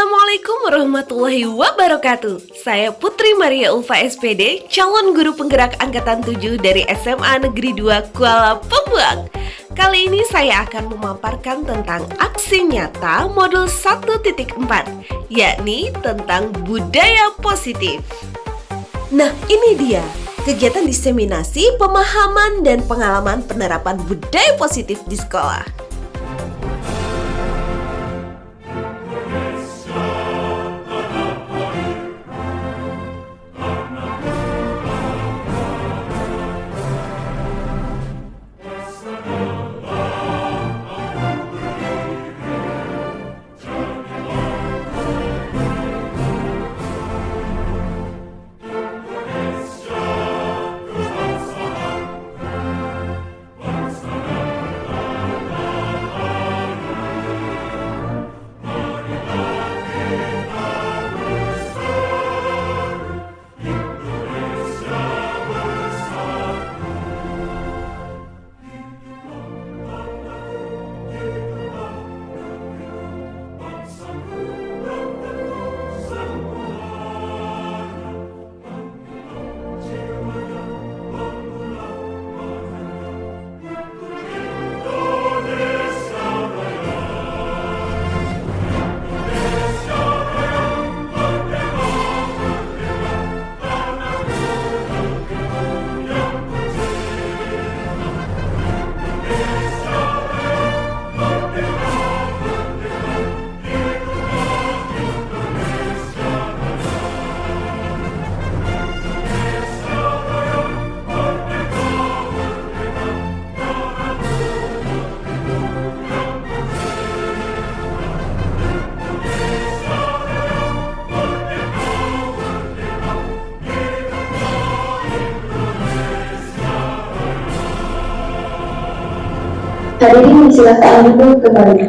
Assalamualaikum warahmatullahi wabarakatuh. Saya Putri Maria Ulfa SPD, calon guru penggerak Angkatan 7 dari SMA Negeri 2 Kuala Pembuang. Kali ini saya akan memaparkan tentang aksi nyata modul 1.4, yakni tentang budaya positif. Nah, ini dia kegiatan diseminasi, pemahaman, dan pengalaman penerapan budaya positif di sekolah. Hadirin silakan duduk kembali.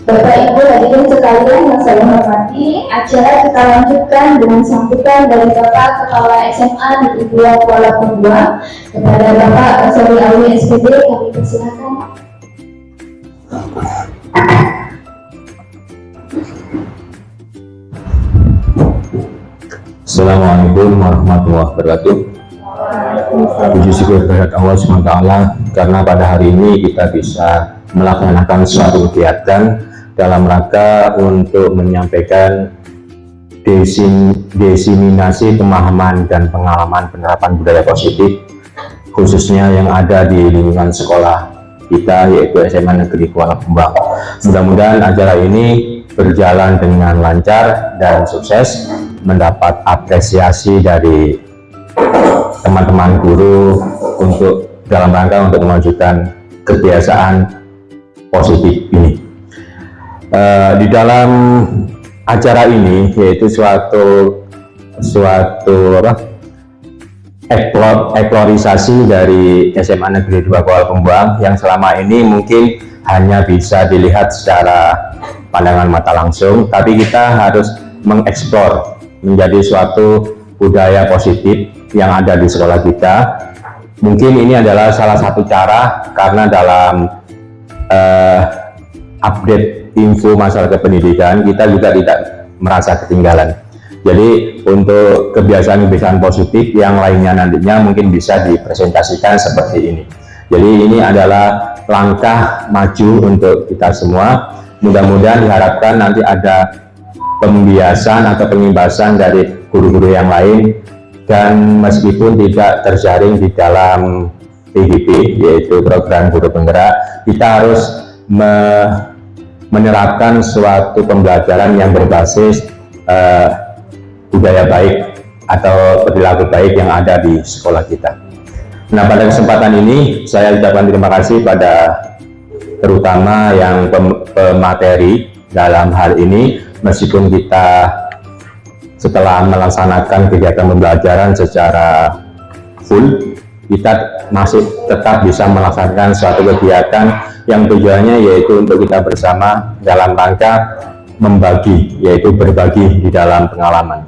Bapak Ibu hadirin sekalian yang saya hormati, acara kita lanjutkan dengan sambutan dari Bapak Kepala SMA Negeri 2 Kuala Pembuang. Kepada Bapak Ansori Alwi SPD kami persilakan. Assalamualaikum warahmatullahi wabarakatuh. Puji syukur kehadirat Allah SWT karena pada hari ini kita bisa melaksanakan suatu kegiatan dalam rangka untuk menyampaikan diseminasi pemahaman dan pengalaman penerapan budaya positif khususnya yang ada di lingkungan sekolah kita, yaitu SMA Negeri Kuala Pembuang. Mudah-mudahan acara ini berjalan dengan lancar dan sukses, mendapat apresiasi dari teman-teman guru untuk dalam rangka untuk mewujudkan kebiasaan positif ini. Di dalam acara ini yaitu suatu eksplorisasi dari SMA Negeri 2 Kuala Pembuang yang selama ini mungkin hanya bisa dilihat secara pandangan mata langsung, tapi kita harus mengeksplor menjadi suatu budaya positif yang ada di sekolah kita. Mungkin ini adalah salah satu cara karena dalam update info masalah kependidikan kita juga tidak merasa ketinggalan. Jadi untuk kebiasaan-kebiasaan positif yang lainnya nantinya mungkin bisa dipresentasikan seperti ini. Jadi ini adalah langkah maju untuk kita semua. Mudah-mudahan diharapkan nanti ada pembiasan atau pengimbasan dari guru-guru yang lain, dan meskipun tidak terjaring di dalam PGP yaitu program guru penggerak, kita harus menerapkan suatu pembelajaran yang berbasis budaya baik atau perilaku baik yang ada di sekolah kita. Nah, pada kesempatan ini saya ucapkan terima kasih pada terutama yang pemateri dalam hal ini. Meskipun kita setelah melaksanakan kegiatan pembelajaran secara full, kita masih tetap bisa melaksanakan suatu kegiatan yang tujuannya yaitu untuk kita bersama dalam rangka membagi, yaitu berbagi di dalam pengalaman.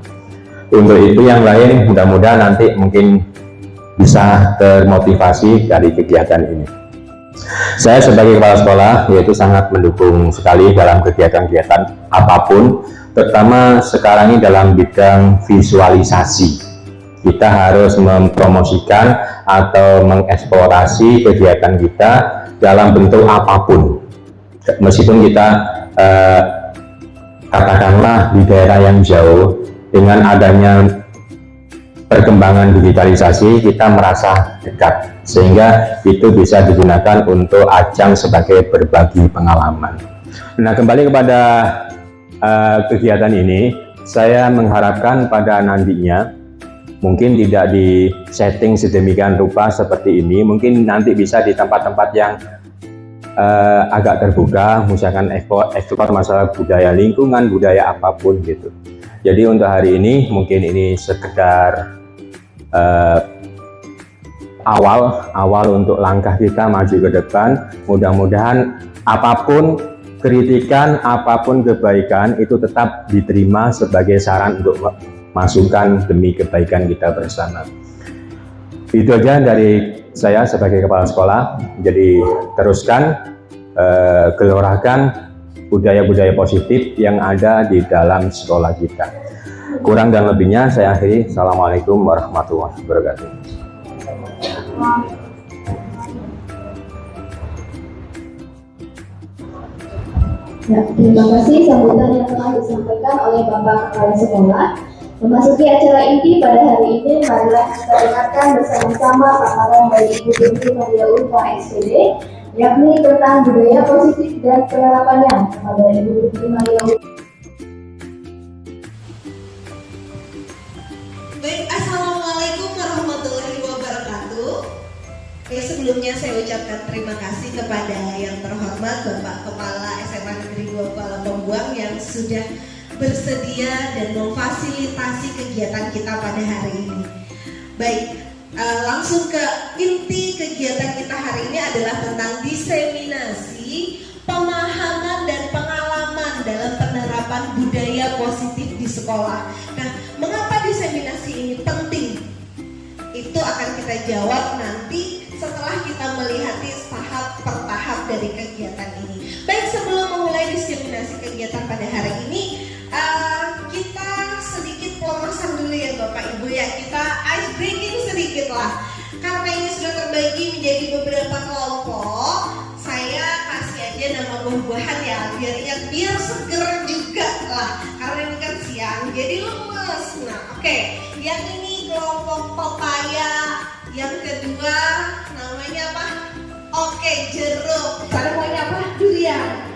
Untuk itu yang lain mudah-mudahan nanti mungkin bisa termotivasi dari kegiatan ini. Saya sebagai kepala sekolah yaitu sangat mendukung sekali dalam kegiatan-kegiatan apapun, terutama sekarang ini dalam bidang visualisasi. Kita harus mempromosikan atau mengeksplorasi kegiatan kita dalam bentuk apapun. Meskipun kita katakanlah di daerah yang jauh, dengan adanya perkembangan digitalisasi kita merasa dekat, sehingga itu bisa digunakan untuk ajang sebagai berbagi pengalaman. Nah, kembali kepada kegiatan ini, saya mengharapkan pada nantinya mungkin tidak di setting sedemikian rupa seperti ini, mungkin nanti bisa di tempat-tempat yang agak terbuka, misalkan ekspor masalah budaya lingkungan, budaya apapun gitu. Jadi untuk hari ini mungkin ini sekedar awal untuk langkah kita maju ke depan. Mudah-mudahan apapun kritikan, apapun kebaikan itu tetap diterima sebagai saran untuk masukan demi kebaikan kita bersama. Itu aja dari saya sebagai kepala sekolah. Jadi teruskan gelorakan budaya-budaya positif yang ada di dalam sekolah kita. Kurang dan lebihnya saya akhiri. Assalamualaikum warahmatullahi wabarakatuh. Ya, terima kasih sambutan yang telah disampaikan oleh Bapak Kepala Sekolah. Memasuki acara inti pada hari ini, marilah kita dengarkan bersama-sama paparan dari Ibu Putri Maria Ulfa SPD, yakni tentang budaya positif dan penerapannya. Kepada Ibu Putri Maria Ulfa. Baik, Assalamualaikum warahmatullahi wabarakatuh. Oke, sebelumnya saya ucapkan terima kasih kepada yang terhormat Bapak Kepala SMA Negeri 2 Kuala Pembuang yang sudah bersedia dan memfasilitasi kegiatan kita pada hari ini. Baik, langsung ke inti kegiatan kita hari ini adalah tentang diseminasi pemahaman dan pengalaman dalam penerapan budaya positif di sekolah. Nah, mengapa diseminasi ini penting? Itu akan kita jawab nanti setelah kita melihat tahap per tahap dari kegiatan ini. Baik, sebelum memulai diseminasi kegiatan pada hari ini, kita sedikit pelemasan dulu ya Bapak Ibu ya. Kita ice breaking sedikit lah. Karena ini sudah terbagi menjadi beberapa kelompok, saya kasih aja nama buah-buahan ya, biar seger juga lah. Karena ini kan siang, jadi lemes. Nah, oke. Yang ini kelompok pepaya, yang kedua namanya apa? Oke, jeruk. Pada maunya apa? Durian.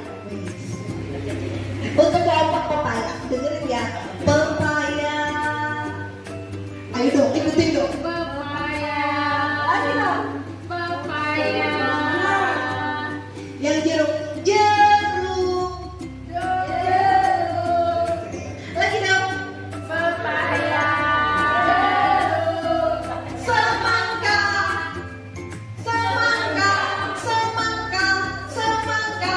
Untuk kelompok pepaya, dengerin ya. Pepaya. Ayo dong, ikutin dong. Pepaya. Lagi dong. Pepaya. Yang jeruk. Jeruk. Jeruk. Lagi dong. Pepaya. Jeruk. Semangka. Semangka. Semangka. Semangka.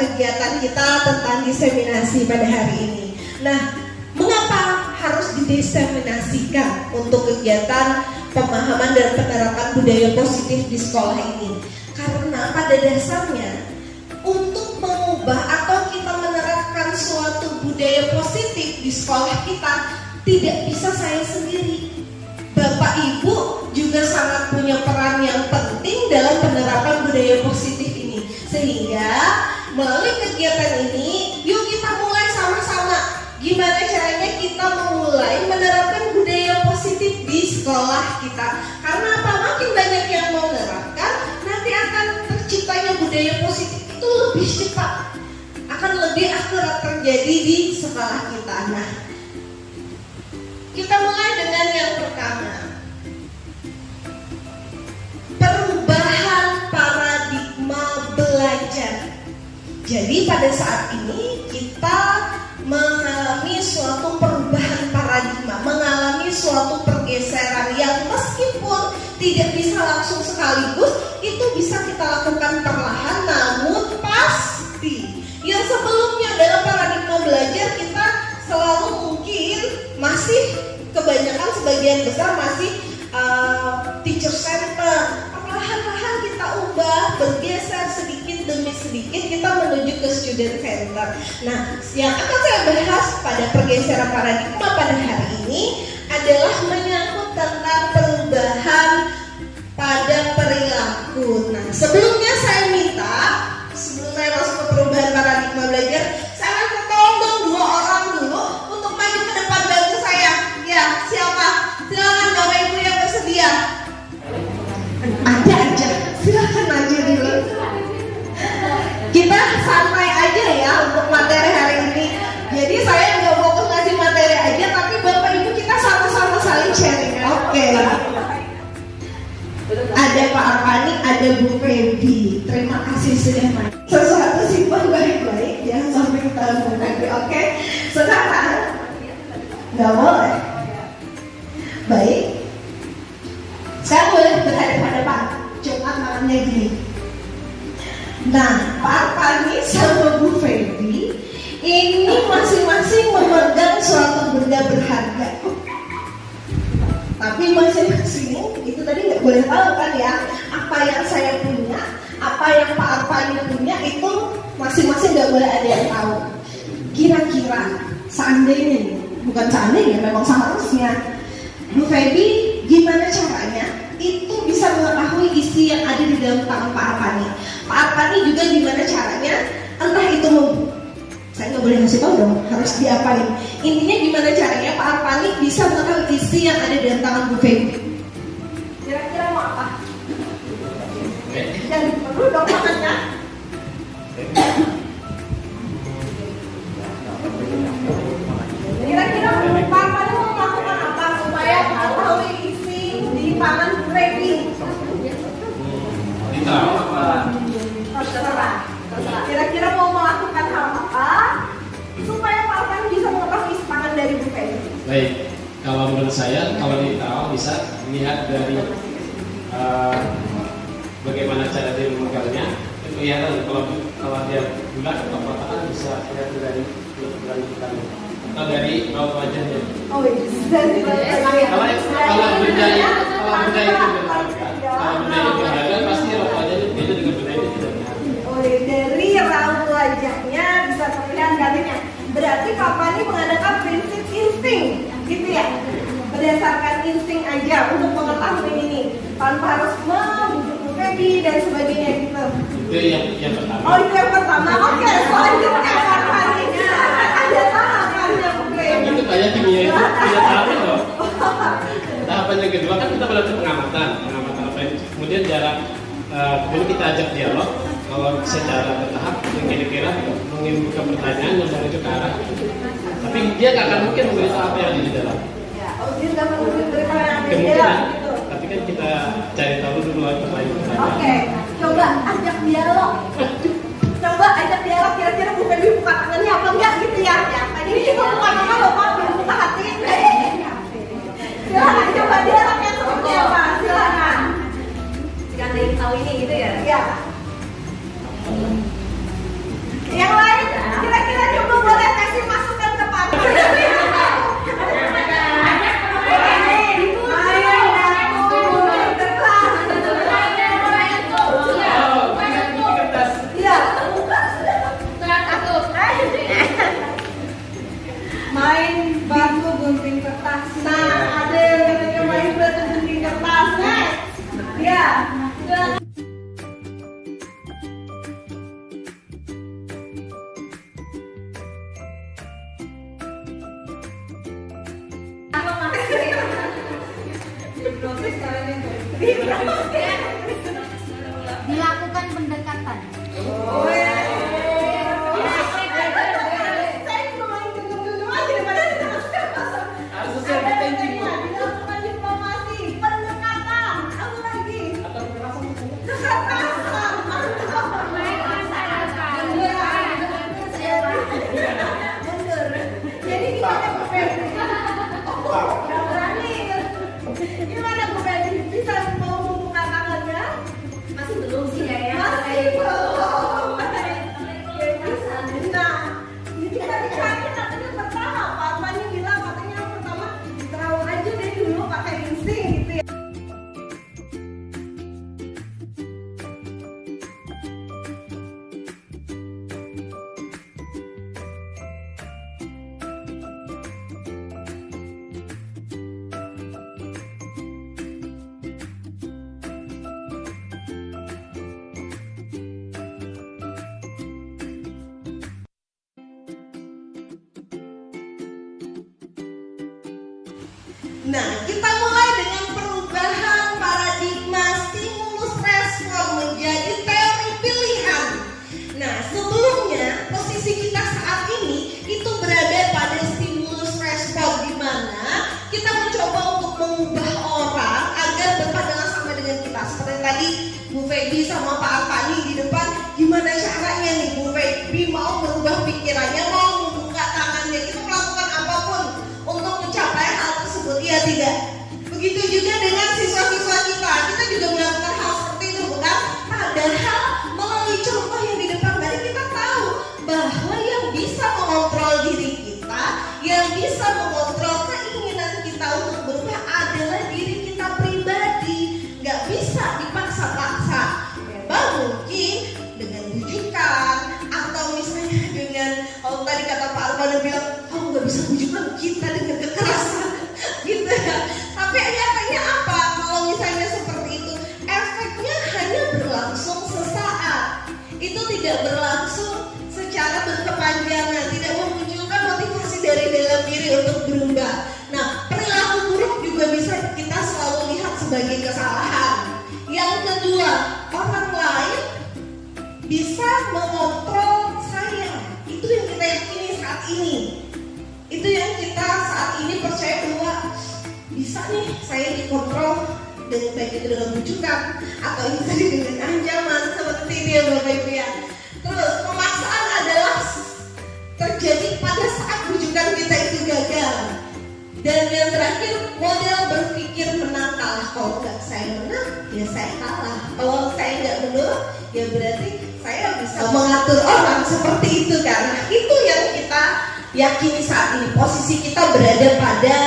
kegiatan kita tentang diseminasi pada hari ini. Nah, mengapa harus didiseminasikan untuk kegiatan pemahaman dan penerapan budaya positif di sekolah ini? Karena pada dasarnya untuk mengubah atau kita menerapkan suatu budaya positif di sekolah kita tidak bisa saya sendiri. Bapak Ibu juga sangat punya peran yang penting dalam penerapan budaya positif ini. Sehingga melalui kegiatan ini, yuk kita mulai sama-sama. Gimana caranya kita memulai menerapkan budaya positif di sekolah kita. Karena apa? Makin banyak yang mau menerapkan, nanti akan terciptanya budaya positif itu lebih cepat. Akan lebih akurat terjadi di sekolah kita. Nah, kita mulai dengan yang pertama. Perubahan paradigma belajar. Jadi pada saat ini kita mengalami suatu perubahan paradigma, mengalami suatu pergeseran yang meskipun tidak bisa langsung sekaligus, itu bisa kita lakukan perlahan namun pasti. Yang sebelumnya dalam paradigma belajar kita selalu mungkin masih kebanyakan sebagian besar masih teacher center. Perlahan-lahan kita ubah, bergeser sedikit demi sedikit kita menuju ke student center. Nah, yang akan saya bahas pada pergeseran paradigma pada hari ini adalah menyangkut tentang perubahan pada perilaku. Nah, sebelumnya saya minta, sebelum saya masuk ke perubahan paradigma belajar, saya minta tolong dong 2 orang dulu untuk maju ke depan bantu saya. Ya, siapa? Silakan Bapak Ibu yang bersedia. Ada aja, silakan maju dulu. Kita santai aja ya untuk materi hari ini. Jadi saya nggak fokus ngasih materi aja, tapi Bapak Ibu kita sama-sama saling sharing. Oke. Ada Pak Arpani, ada Bu Feby. Terima kasih sudah main. Sesuatu simpan baik-baik, jangan sampai kita lagi. Oke. Sekarang nggak boleh. Baik. Saya boleh berhadapan-hadapan. Jumat malamnya gini. Nah, Pak Arpani sama Bu Feby ini masing-masing memegang suatu benda berharga. Tapi masing-masing itu tadi nggak boleh tahu kan ya, apa yang saya punya, apa yang Pak Arpani punya itu masing-masing nggak boleh ada yang tahu. Kira-kira seandainya, bukan seandainya, memang seharusnya Bu Feby gimana caranya itu bisa mengetahui isi yang ada di dalam tangan Pak Arpani. Pak Arpani juga gimana caranya, entah itu saya nggak boleh ngasih tahu dong, harus diapain. Intinya gimana caranya Pak Arpani bisa mengetahui isi yang ada di dalam tangan Bu Feby. Kira-kira mau apa? Yang perlu dong makannya. Kira-kira Pak Arpani mau melakukan apa supaya mengetahui isi di tangan Bu Feby? Ditaruh apa? Terserah. Kira-kira mau melakukan hal apa supaya Pak Arpani bisa mengetahui isi tangan dari Bu Feby? Baik, kalau menurut saya, kalau ditaruh bisa lihat dari bagaimana cara dia memegangnya. Kelihatan kalau dia bulat atau kotak bisa lihat dari atau dari raut wajahnya. Oh, dari Kalau benda itu berharga, pasti raut wajahnya beda dengan benda itu tidak berharga. Oh, dari raut wajahnya bisa terlihat garisnya. Berarti Pak Arpani mengadakan prinsip insting, gitu ya? Berdasarkan insting aja untuk mengetahui ini, tanpa harus membujuk Bu Feby dan sebagainya gitu. Itu yang pertama. Oh, itu yang pertama. Oke, selanjutnya Pak Arpani ada tahapannya Bu Feby. Itu kayak kimia itu punya tahapan loh. Tahapan yang kedua kan kita melakukan pengamatan apa itu. Kemudian jarak dulu kita ajak dialog. Kalau secara bertahap yang kira-kira mengirimkan pertanyaan yang menuju ke arah itu. Tapi dia nggak akan mungkin memberitahu apa yang ada di dalam. Ya, oh dia nggak perlu beritahu yang ada di Kemungkinan. dalam gitu. Tapi kan kita cari tahu dulu pertanyaan-pertanyaan. Oke, coba ajak dialog. Coba ajak dialog, kira-kira Bu Feby buka tangannya apa enggak gitu ya? Ini juga buka tangan loh Pak, belum buka hati. Silakan coba dialog yang seperti apa? Silakan. Jika ada yang tahu ini gitu ya? Ya. Dilakukan pendekatan. Gimana Bu Feby? Bisa mau membuka tangannya? Masih belum sih ya? Masih belum. Nah, ini tadi katanya bertahap. Pak Pani bilang katanya yang pertama terawat aja deh dulu pakai insting gitu ya. Nah, kita mulai dengan perubahan paradigma stimulus respon menjadi teori pilihan. Nah, sebelumnya posisi kita saat ini itu berada pada stimulus respon, di mana kita mencoba untuk mengubah orang agar berpandangan sama dengan kita. Seperti tadi Bu Feby sama Pak Arpani di depan, gimana caranya nih Bu Feby mau merubah pikirannya, mau membuka tangannya, kita melakukan apapun untuk mencapai hal tersebut, iya tidak? Begitu juga dengan siswa-siswa kita juga melakukan hal seperti itu, bukan? Padahal melalui contoh yang di depan tadi kita tahu bahwa yang bisa mengontrol diri kita, yang bisa mengontrol keinginan kita untuk berubah adalah diri kita pribadi. Gak bisa dipaksa-paksa. Memang mungkin dengan bujukan atau misalnya dengan, kalau tadi kata Pak Armando bilang, kamu gak bisa bujukan kita dengan kekerasan gitu ya. Tapi nyatanya apa? Kalau misalnya seperti itu, efeknya hanya berlangsung sesaat. Itu tidak berlangsung secara berkepanjangan, tidak memunculkan motivasi dari dalam diri untuk berubah. Nah, perilaku buruk juga bisa kita selalu lihat sebagai kesalahan. Yang kedua, orang lain bisa mengontrol saya. Itu yang kita yakini saat ini. Itu yang kita saat ini percaya bahwa bisa nih saya dikontrol, dengan baik itu dengan bujukan atau ini tadi dengan ancaman seperti itu ya Bapak Ibu ya. Terus pemaksaan adalah terjadi pada saat bujukan kita itu gagal. Dan yang terakhir, model berpikir menang kalah. Kalau nggak saya menang, ya saya kalah. Kalau saya nggak menang, ya berarti saya bisa mengatur orang seperti itu. Karena itu yang kita yakini saat ini. Posisi kita berada pada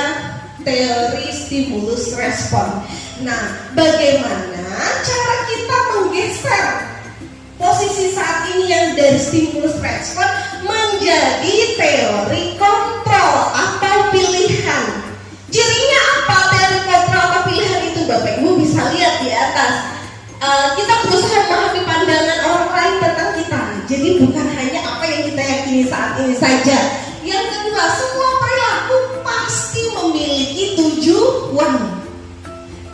teori stimulus respon. Nah, bagaimana cara kita menggeser posisi saat ini yang dari stimulus respon menjadi teori kontrol atau pilihan? Cirinya apa teori kontrol atau pilihan itu? Bapak Ibu bisa lihat di atas. Kita berusaha memahami pandangan orang lain tentang kita. Jadi bukan hanya apa yang kita yakini saat ini saja. Yang kedua, semua perilaku pasti memiliki tujuan.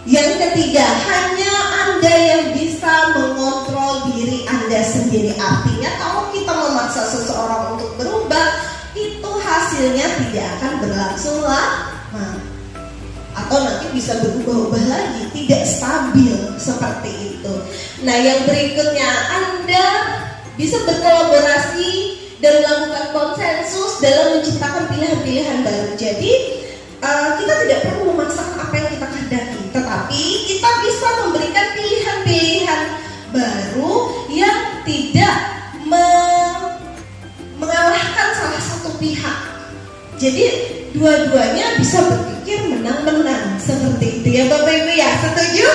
Yang ketiga, hanya Anda yang bisa mengontrol diri Anda sendiri. Artinya kalau kita memaksa seseorang untuk berubah, itu hasilnya tidak akan berlangsung lama. Atau nanti bisa berubah-ubah lagi, tidak stabil seperti itu. Nah, yang berikutnya, Anda bisa berkolaborasi dan melakukan konsensus dalam menciptakan pilihan-pilihan baru. Jadi kita tidak perlu memaksakan apa yang kita kehendaki, tetapi kita bisa memberikan pilihan-pilihan baru yang tidak mengalahkan salah satu pihak. Jadi dua-duanya bisa berpikir menang-menang seperti itu ya Bapak Ibu ya. Setuju?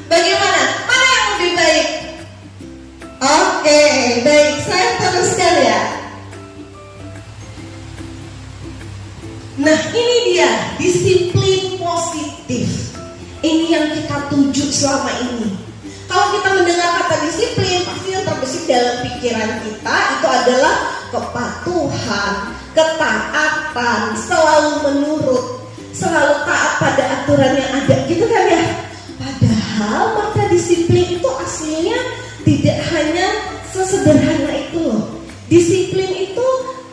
Bagaimana? Mana yang lebih baik? Oke, baik, saya teruskan ya. Nah, ini dia disiplin positif. Ini yang kita tuju selama ini. Kalau pikiran kita itu adalah kepatuhan, ketaatan, selalu menurut, selalu taat pada aturan yang ada, gitu kan ya. Padahal makna disiplin itu aslinya tidak hanya sesederhana itu loh. Disiplin itu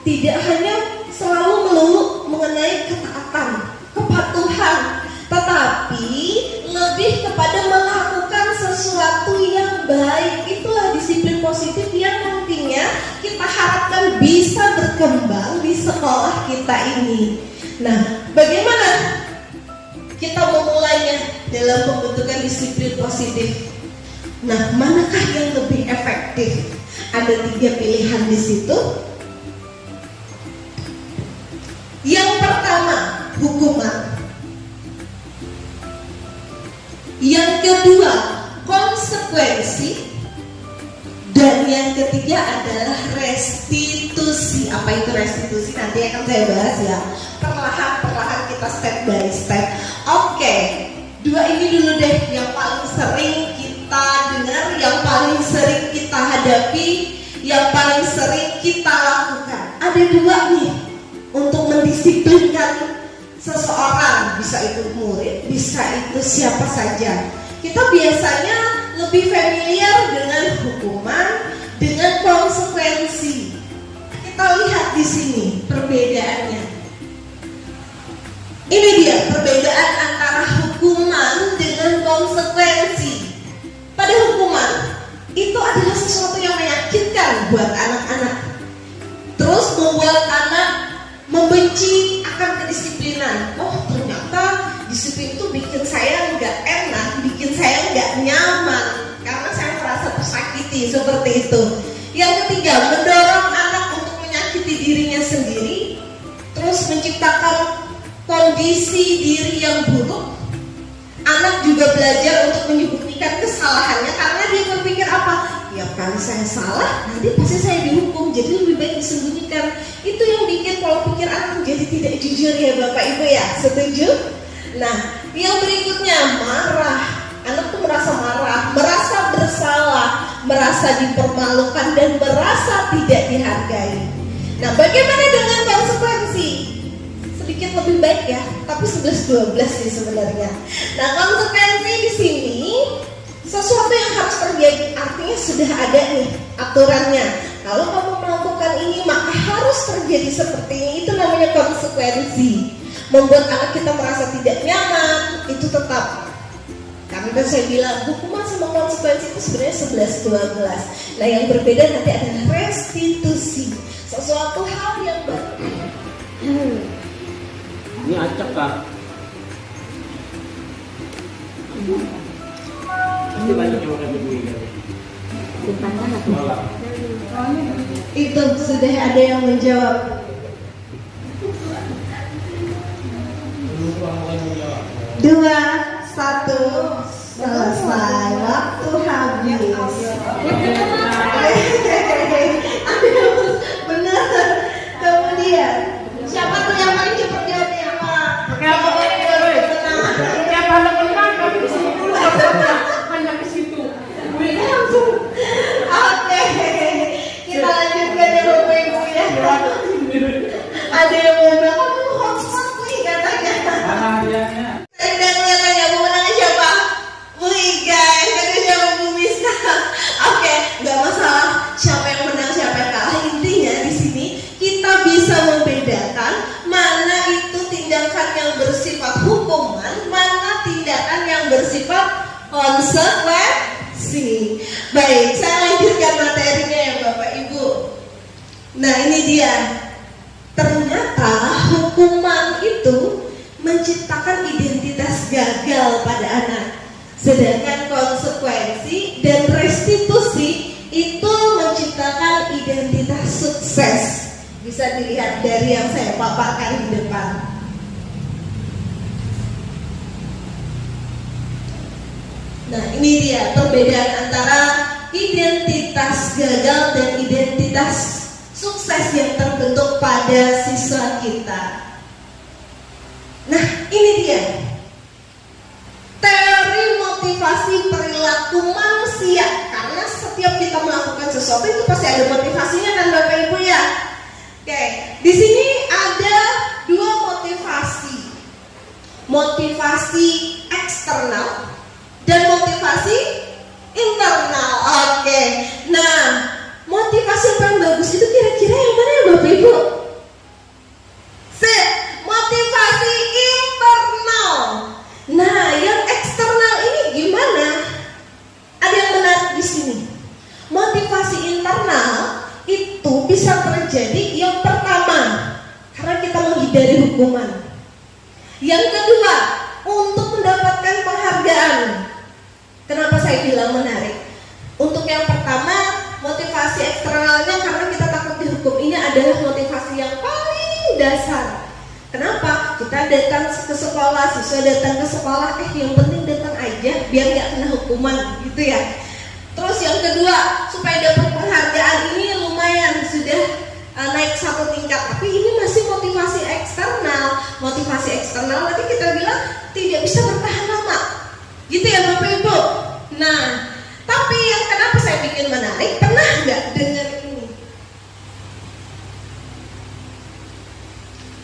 tidak hanya selalu melulu mengenai ketaatan, kepatuhan, tetapi lebih kepada melakukan sesuatu yang baik. Itulah disiplin positif yang nantinya kita harapkan bisa berkembang di sekolah kita ini. Nah, bagaimana kita memulainya dalam pembentukan disiplin positif? Nah, manakah yang lebih efektif? Ada 3 pilihan di situ. Yang pertama, hukuman. Yang kedua, konsekuensi. Dan yang ketiga adalah restitusi. Apa itu restitusi? Nanti akan saya bahas ya. Perlahan-perlahan kita step by step. Oke, 2 ini dulu deh yang paling sering kita dengar, yang paling sering kita hadapi, yang paling sering kita lakukan. Ada 2 nih untuk mendisiplinkan seseorang, bisa itu murid, bisa itu siapa saja. Kita biasanya lebih familiar dengan hukuman, dengan konsekuensi. Kita lihat di sini perbedaannya. Ini dia perbedaan antara hukuman dengan konsekuensi. Pada hukuman, itu adalah sesuatu yang menyakitkan buat anak-anak, terus membuat anak membenci akan kedisiplinan. Oh, ternyata disiplin itu bikin saya nggak enak, bikin saya nggak nyaman, karena saya merasa tersakiti, seperti itu. Yang ketiga, mendorong anak untuk menyakiti dirinya sendiri, terus menciptakan kondisi diri yang buruk. Anak juga belajar untuk menyembunyikan kesalahannya karena dia berpikir apa? Ya kalau saya salah, nanti pasti saya dihukum, jadi lebih baik disembunyikan. Itu yang bikin pola pikir anak jadi tidak jujur ya Bapak Ibu ya, setuju? Nah, yang berikutnya marah. Anak tuh merasa marah, merasa bersalah, merasa dipermalukan dan merasa tidak dihargai. Nah, bagaimana dengan konsekuensi? Sedikit lebih baik ya, tapi 11-12 sih sebenarnya. Nah, konsekuensi di sini sesuatu yang harus terjadi, artinya sudah ada nih aturannya. Kalau kamu melakukan ini maka harus terjadi seperti ini. Itu namanya konsekuensi. Membuat anak kita merasa tidak nyaman, itu tetap. Karena kan saya bilang hukuman sama konsekuensi itu sebenarnya 11-12. Nah, yang berbeda nanti adalah restitusi, sesuatu hal yang baru. Ini acak Kak. Pasti banyak yang makan ibu ini. Itu sudah ada yang menjawab. 2, 1, selesai, waktu habis. Benar. Kemudian siapa tuh yang paling cepat jawabnya? Oke, kita lanjutkan ya Bapak Ibu ya. Ada yang mau bilang, aduh hot nih katanya. Dan katanya mau menang siapa? Bu Iga, katanya siapa Bu Mista. Oke, nggak masalah siapa yang menang siapa yang kalah. Intinya di sini kita bisa membedakan mana itu tindakan yang bersifat hukuman, mana tindakan yang bersifat konsekuensi. Baik, saya lanjutkan materinya ya Bapak Ibu. Nah, ini dia. Ternyata hukuman itu menciptakan identitas gagal pada anak. Sedangkan konsekuensi dan restitusi itu menciptakan identitas sukses. Bisa dilihat dari yang saya paparkan di depan. Nah, ini dia perbedaan antara identitas gagal dan identitas sukses yang terbentuk pada siswa kita. Nah, ini dia teori motivasi perilaku manusia. Karena setiap kita melakukan sesuatu sesuatu itu pasti ada motivasinya kan Bapak Ibu ya. Oke, di sini ada dua motivasi. Motivasi eksternal dan motivasi internal. Oke. Nah, motivasi yang paling bagus itu kira-kira yang mana ya Bapak Ibu? Motivasi internal. Nah, yang eksternal ini gimana? Ada yang menarik di sini. Motivasi internal itu bisa terjadi yang pertama karena kita menghindari hukuman. Yang kedua, untuk mendapatkan penghargaan. Kenapa saya bilang menarik? Untuk yang pertama, motivasi eksternalnya karena kita takut dihukum. Ini adalah motivasi yang paling dasar. Kenapa? Kita datang ke sekolah, siswa datang ke sekolah, yang penting datang aja biar nggak kena hukuman, gitu ya. Terus yang kedua, supaya dapat penghargaan ini lumayan sudah naik satu tingkat, tapi ini masih motivasi eksternal. Motivasi eksternal nanti kita bilang tidak bisa bertahan lama, gitu ya Bapak Ibu. Nah, tapi yang kenapa saya bikin menarik, pernah nggak dengar ini?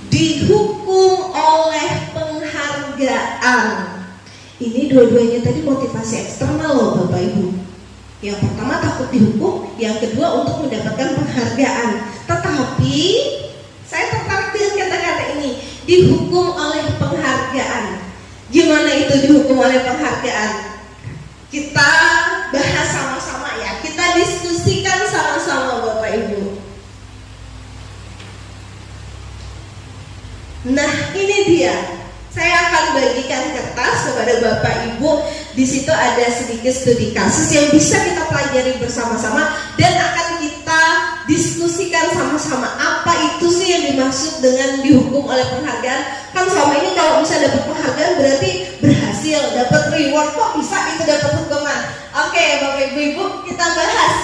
Dihukum oleh penghargaan. Ini dua-duanya tadi motivasi eksternal loh Bapak Ibu. Yang pertama takut dihukum, yang kedua untuk mendapatkan penghargaan. Tetapi saya tertarik dengan kata-kata ini, dihukum oleh penghargaan. Gimana itu dihukum oleh penghargaan? Kita bahas sama-sama ya, kita diskusikan sama-sama Bapak Ibu. Nah, ini dia. Saya akan bagikan kertas kepada Bapak Ibu. Di situ ada sedikit studi kasus yang bisa kita pelajari bersama-sama dan akan kita diskusikan sama-sama. Apa itu sih yang dimaksud dengan dihukum oleh penghargaan? Kan selama ini kalau bisa dapat penghargaan berarti berhasil, dapat reward. Kok bisa itu dapat hukuman? Oke, Bapak Ibu, kita bahas.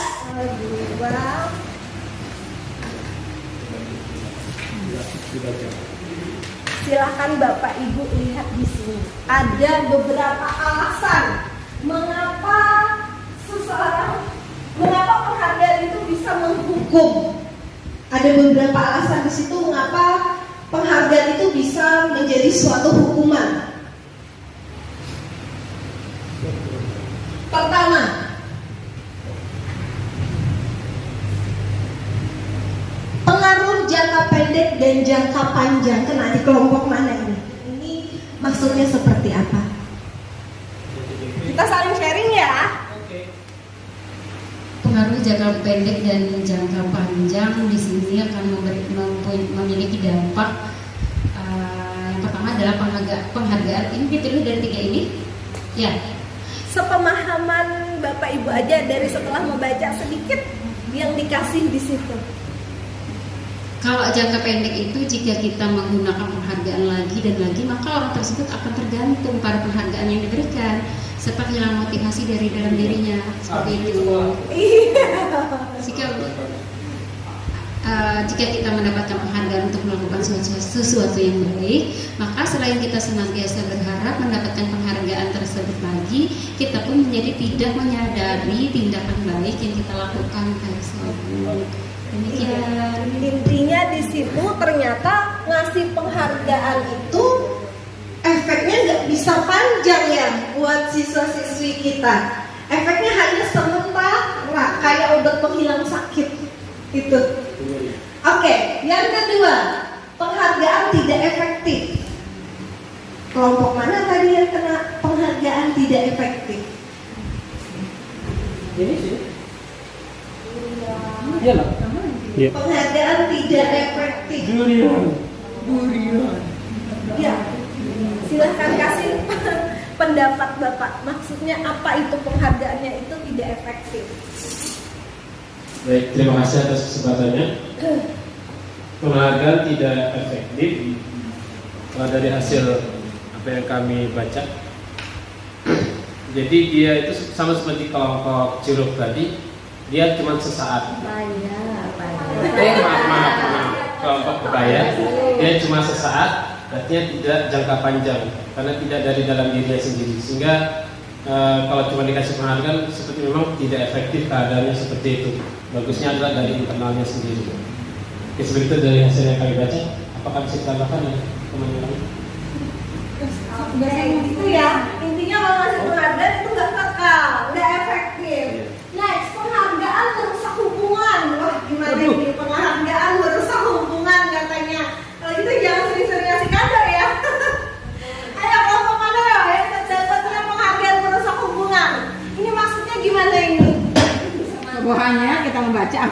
Silakan Bapak Ibu lihat di sini. Ada beberapa alasan mengapa penghargaan itu bisa menghukum. Ada beberapa alasan di situ mengapa penghargaan itu bisa menjadi suatu hukuman. Pertama, pengaruh jangka pendek dan jangka panjang. Kena di kelompok mana ini? Ini maksudnya seperti apa? Kita saling sharing ya. Pengaruh jangka pendek dan jangka panjang di sini akan memiliki dampak. Yang pertama adalah penghargaan. Ini dipilih dari tiga ini. Ya. Sepemahaman Bapak Ibu aja dari setelah membaca sedikit yang dikasih di situ. Kalau jangka pendek itu jika kita menggunakan penghargaan lagi dan lagi, maka orang tersebut akan tergantung pada penghargaan yang diberikan serta kehilangan motivasi dari dalam dirinya, seperti itu. Jika kita mendapatkan penghargaan untuk melakukan sesuatu yang baik, maka selain kita senantiasa berharap mendapatkan penghargaan tersebut lagi, kita pun menjadi tidak menyadari tindakan baik yang kita lakukan tersebut. Demikian. Intinya di situ ternyata ngasih penghargaan itu efeknya nggak bisa panjang ya buat siswa-siswi kita. Efeknya hanya sementara, kayak obat penghilang sakit itu. Oke, yang kedua, penghargaan tidak efektif. Kelompok mana tadi yang kena penghargaan tidak efektif? Ini sih. Iya lah. Penghargaan tidak efektif. Durian. Ya, silahkan kasih pendapat Bapak. Maksudnya apa itu penghargaannya itu tidak efektif? Baik, terima kasih atas kesempatannya. Penghargaan tidak efektif. Kalau dari hasil apa yang kami baca, jadi dia itu sama seperti kelompok jeruk tadi, dia cuma sesaat. Maaf. Kelompok kebaya, dia cuma sesaat, artinya tidak jangka panjang, karena tidak dari dalam dirinya sendiri, sehingga kalau cuma dikasih penghargaan seperti memang tidak efektif keadaannya seperti itu. Bagusnya adalah dari internalnya sendiri. Oke, seperti itu dari hasil yang kami baca. Apakah bisa ditambahkan ya teman-teman? Itu ya, intinya kalau ngasih penghargaan itu nggak kekal, nggak efektif. Next, penghargaan merusak hubungan. Wah, gimana ini penghargaan merusak hubungan katanya. Kalau gitu jangan sering-sering ngasih kado ya. Ayo kelompok mana ya yang dapatnya penghargaan merusak hubungan? Ini maksudnya gimana ini? Buahnya kita membaca.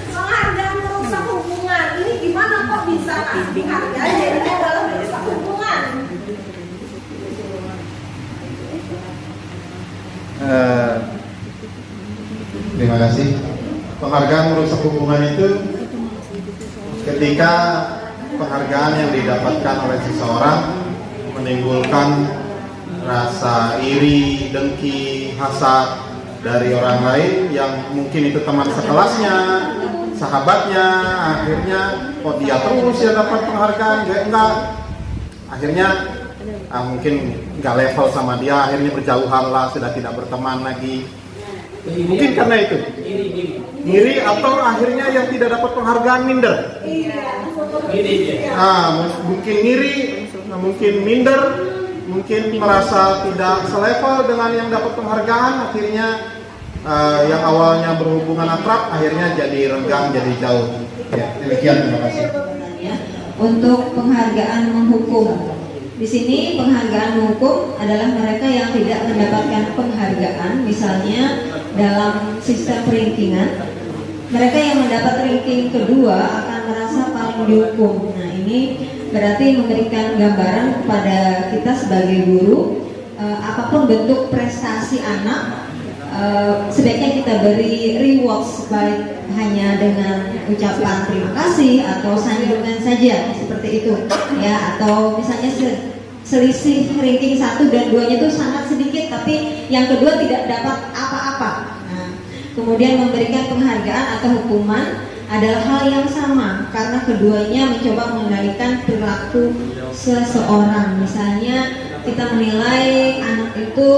Penghargaan merusak hubungan. Ini gimana kok bisa kasih penghargaan jadinya adalah merusak hubungan? Terima kasih. Penghargaan merusak hubungan itu ketika penghargaan yang didapatkan oleh seseorang menimbulkan rasa iri, dengki, hasad dari orang lain yang mungkin itu teman sekelasnya, sahabatnya. Akhirnya kok dia terus ya dapat penghargaan, enggak. Akhirnya mungkin nggak level sama dia, akhirnya berjauhan lah, sudah tidak berteman lagi. Mungkin karena itu ngiri, atau akhirnya yang tidak dapat penghargaan minder. Mungkin ngiri, mungkin minder, mungkin merasa tidak selevel dengan yang dapat penghargaan. Akhirnya yang awalnya berhubungan akrab akhirnya jadi renggang, jadi jauh. Ya, demikian, terima kasih. Untuk penghargaan menghukum, di sini penghargaan menghukum adalah mereka yang tidak mendapatkan penghargaan, misalnya dalam sistem rankingan. Mereka yang mendapat ranking kedua akan merasa paling dihukum. Nah, ini berarti memberikan gambaran kepada kita sebagai guru, apapun bentuk prestasi anak, sebaiknya kita beri rewards, baik hanya dengan ucapan terima kasih atau sanjungan saja seperti itu ya, atau misalnya selisih ranking 1 dan 2 nya itu sangat sedikit tapi yang kedua tidak dapat apa-apa. Nah, kemudian memberikan penghargaan atau hukuman adalah hal yang sama karena keduanya mencoba mengendalikan perilaku seseorang. Misalnya kita menilai anak itu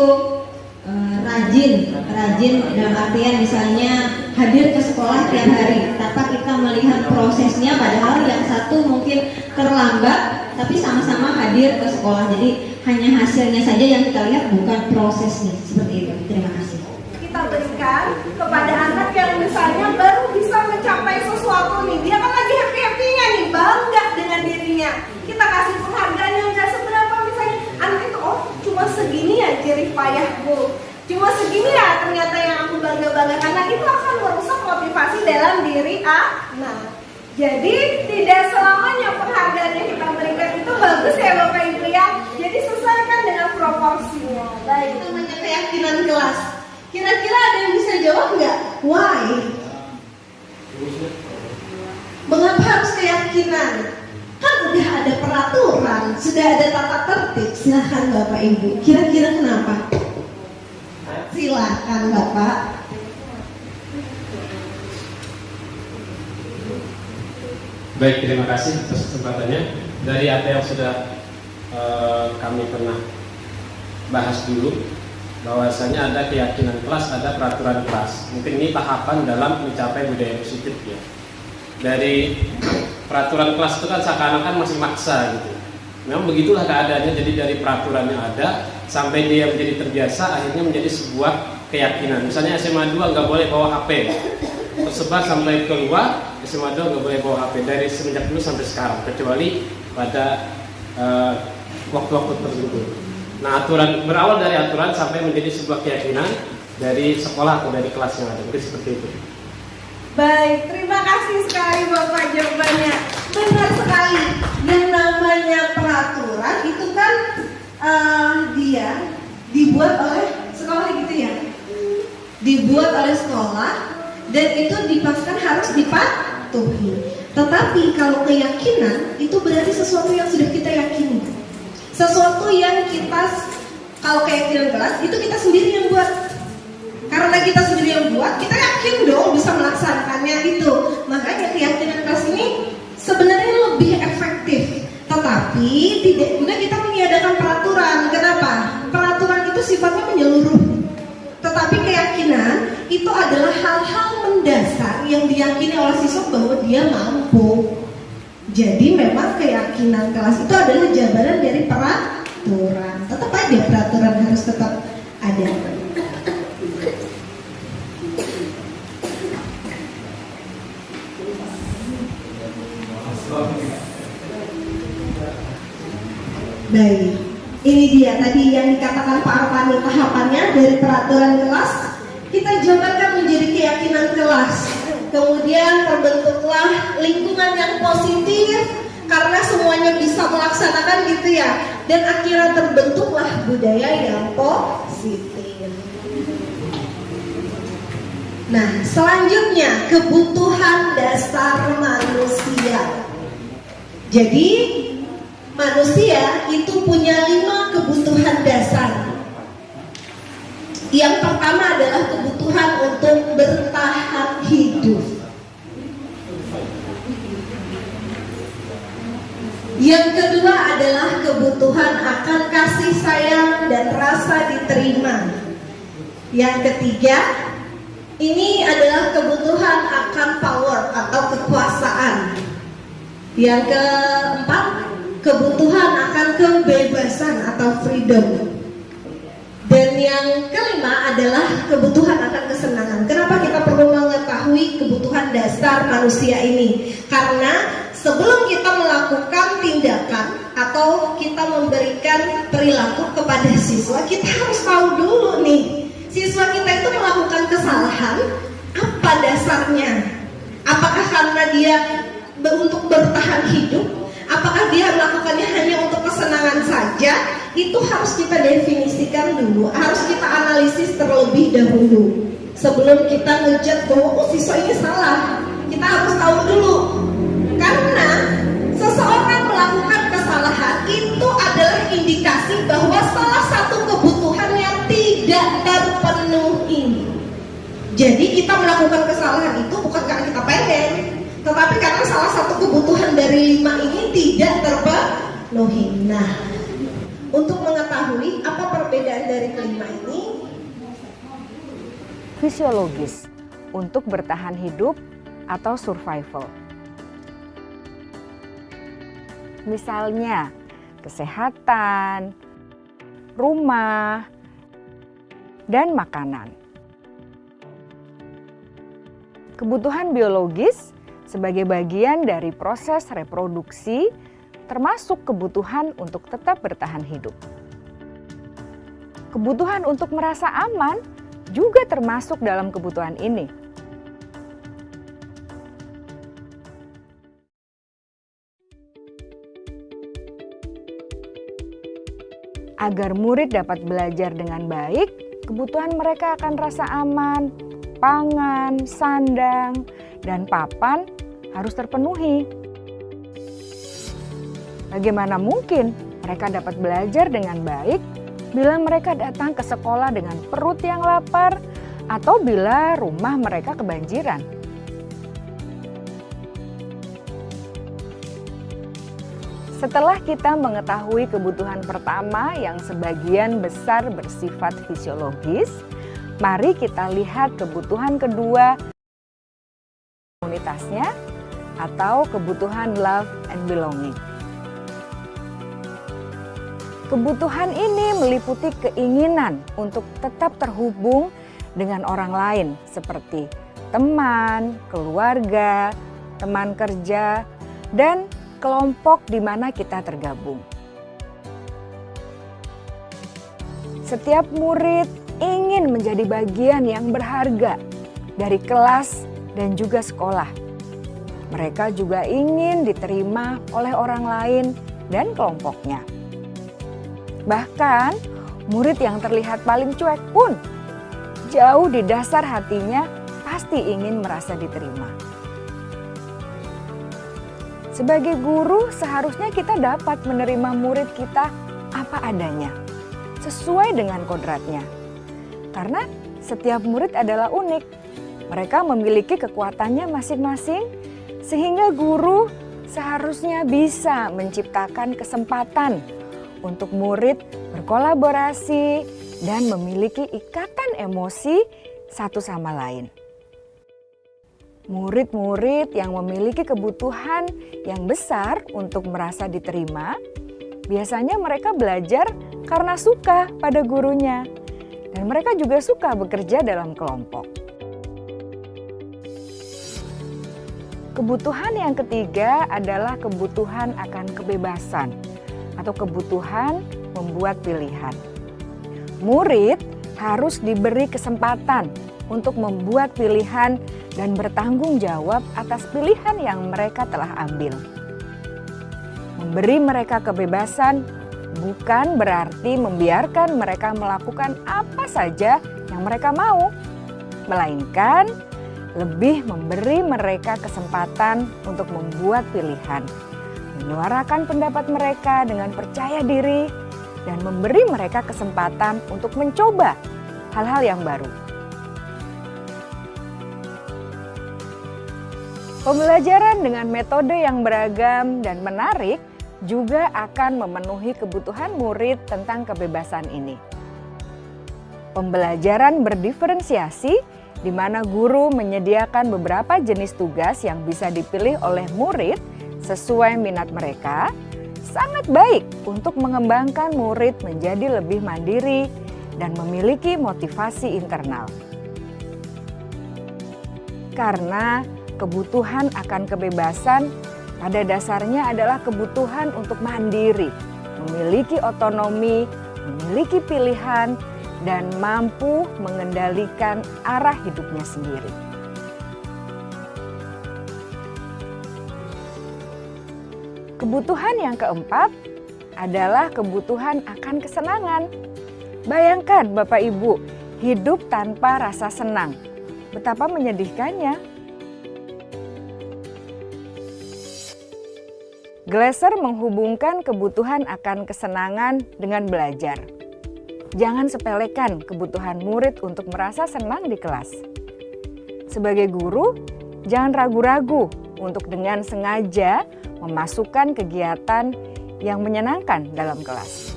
rajin dalam artian misalnya hadir ke sekolah tiap hari tanpa kita melihat prosesnya, padahal yang satu mungkin terlambat tapi sama-sama hadir ke sekolah, jadi hanya hasilnya saja yang kita lihat, bukan prosesnya. Seperti itu. Terima kasih. Kita berikan kepada anak yang misalnya baru bisa mencapai sesuatu nih, dia kan lagi happy-happynya nih, bangga dengan dirinya, kita kasih penghargaan yang gak seberapa. Misalnya anak itu, oh cuma segini ya jerih payahku, cuma segini ya ternyata yang aku bangga-banggakan. Nah, itu akan merusak motivasi dalam diri anak. Jadi tidak selamanya penghargaan yang kita berikan itu bagus ya Bapak Ibu ya. Jadi sesuaikan dengan proporsinya. Baik, itu namanya keyakinan kelas. Kira-kira ada yang bisa jawab nggak? Why? Mengapa harus keyakinan? Kan udah ada peraturan, sudah ada tata tertib. Silahkan Bapak Ibu. Kira-kira kenapa? Silakan Bapak. Baik, terima kasih atas kesempatannya. Dari apa yang sudah kami pernah bahas dulu, bahwasanya ada keyakinan kelas, ada peraturan kelas. Mungkin ini tahapan dalam mencapai budaya positif ya. Dari peraturan kelas itu kan seakan-akan masih maksa gitu. Memang begitulah keadaannya. Jadi dari peraturan yang ada sampai dia menjadi terbiasa, akhirnya menjadi sebuah keyakinan. Misalnya SMA 2 nggak boleh bawa HP, tersebar sampai keluar SMA 2 nggak boleh bawa HP dari semenjak dulu sampai sekarang, kecuali pada waktu-waktu tertentu. Nah, aturan berawal dari aturan sampai menjadi sebuah keyakinan dari sekolah atau dari kelas yang ada. Mungkin seperti itu. Baik, terima kasih sekali Bapak jawabannya. Benar sekali. Yang namanya peraturan itu kan dia dibuat oleh sekolah gitu ya. Dibuat oleh sekolah dan itu dipaksakan harus dipatuhi. Tetapi kalau keyakinan itu berarti sesuatu yang sudah kita yakini. Sesuatu yang kita, kalau keyakinan kelas itu kita sendiri yang buat. Karena kita sendiri yang buat, kita yakin dong bisa melaksanakannya itu. Makanya keyakinan kelas ini sebenarnya lebih efektif. Tetapi tidak juga kita meniadakan membedakan peraturan. Kenapa? Peraturan itu sifatnya menyeluruh. Tetapi keyakinan itu adalah hal-hal mendasar yang diyakini oleh siswa bahwa dia mampu. Jadi memang keyakinan kelas itu adalah jabaran dari peraturan. Tetap aja peraturan harus tetap ada. Baik, ini dia tadi yang dikatakan Pak Arpani, tahapannya dari peraturan kelas kita jabarkan menjadi keyakinan kelas. Kemudian terbentuklah lingkungan yang positif karena semuanya bisa melaksanakan gitu ya. Dan akhirnya terbentuklah budaya yang positif. Nah, selanjutnya kebutuhan dasar manusia. Jadi manusia itu punya 5 kebutuhan dasar. Yang pertama adalah kebutuhan untuk bertahan hidup. Yang kedua adalah kebutuhan akan kasih sayang dan rasa diterima. Yang ketiga, ini adalah kebutuhan akan power atau kekuasaan. Yang keempat, kebutuhan akan kebebasan atau freedom. Dan yang kelima adalah kebutuhan akan kesenangan. Kenapa kita perlu mengetahui kebutuhan dasar manusia ini? Karena sebelum kita melakukan tindakan atau kita memberikan perilaku kepada siswa, kita harus tahu dulu nih, siswa kita itu melakukan kesalahan, apa dasarnya? Apakah karena dia untuk bertahan hidup? Apakah dia melakukannya hanya untuk kesenangan saja? Itu harus kita definisikan dulu, harus kita analisis terlebih dahulu sebelum kita ngejat bahwa siswa ini salah. Kita harus tahu dulu, karena seseorang melakukan kesalahan itu adalah indikasi bahwa salah satu kebutuhan yang tidak terpenuhi. Jadi kita melakukan kesalahan itu bukan karena kita pengen, tetapi karena salah satu kebutuhan dari 5 ini tidak terpenuhi. Nah, untuk mengetahui apa perbedaan dari kelima ini, fisiologis untuk bertahan hidup atau survival. Misalnya kesehatan, rumah, dan makanan. Kebutuhan biologis sebagai bagian dari proses reproduksi, termasuk kebutuhan untuk tetap bertahan hidup. Kebutuhan untuk merasa aman juga termasuk dalam kebutuhan ini. Agar murid dapat belajar dengan baik, kebutuhan mereka akan rasa aman, pangan, sandang, dan papan harus terpenuhi. Bagaimana mungkin mereka dapat belajar dengan baik bila mereka datang ke sekolah dengan perut yang lapar atau bila rumah mereka kebanjiran? Setelah kita mengetahui kebutuhan pertama yang sebagian besar bersifat fisiologis, mari kita lihat kebutuhan kedua, komunitasnya atau kebutuhan love and belonging. Kebutuhan ini meliputi keinginan untuk tetap terhubung dengan orang lain seperti teman, keluarga, teman kerja, dan kelompok di mana kita tergabung. Setiap murid ingin menjadi bagian yang berharga dari kelas dan juga sekolah. Mereka juga ingin diterima oleh orang lain dan kelompoknya. Bahkan, murid yang terlihat paling cuek pun, jauh di dasar hatinya pasti ingin merasa diterima. Sebagai guru, seharusnya kita dapat menerima murid kita apa adanya, sesuai dengan kodratnya. Karena setiap murid adalah unik. Mereka memiliki kekuatannya masing-masing, sehingga guru seharusnya bisa menciptakan kesempatan untuk murid berkolaborasi dan memiliki ikatan emosi satu sama lain. Murid-murid yang memiliki kebutuhan yang besar untuk merasa diterima, biasanya mereka belajar karena suka pada gurunya, dan mereka juga suka bekerja dalam kelompok. Kebutuhan yang ketiga adalah kebutuhan akan kebebasan atau kebutuhan membuat pilihan. Murid harus diberi kesempatan untuk membuat pilihan dan bertanggung jawab atas pilihan yang mereka telah ambil. Memberi mereka kebebasan bukan berarti membiarkan mereka melakukan apa saja yang mereka mau, melainkan lebih memberi mereka kesempatan untuk membuat pilihan, menyuarakan pendapat mereka dengan percaya diri, dan memberi mereka kesempatan untuk mencoba hal-hal yang baru. Pembelajaran dengan metode yang beragam dan menarik juga akan memenuhi kebutuhan murid tentang kebebasan ini. Pembelajaran berdiferensiasi di mana guru menyediakan beberapa jenis tugas yang bisa dipilih oleh murid sesuai minat mereka, sangat baik untuk mengembangkan murid menjadi lebih mandiri dan memiliki motivasi internal. Karena kebutuhan akan kebebasan pada dasarnya adalah kebutuhan untuk mandiri, memiliki otonomi, memiliki pilihan, dan mampu mengendalikan arah hidupnya sendiri. Kebutuhan yang keempat adalah kebutuhan akan kesenangan. Bayangkan Bapak Ibu, hidup tanpa rasa senang. Betapa menyedihkannya. Glasser menghubungkan kebutuhan akan kesenangan dengan belajar. Jangan sepelekan kebutuhan murid untuk merasa senang di kelas. Sebagai guru, jangan ragu-ragu untuk dengan sengaja memasukkan kegiatan yang menyenangkan dalam kelas.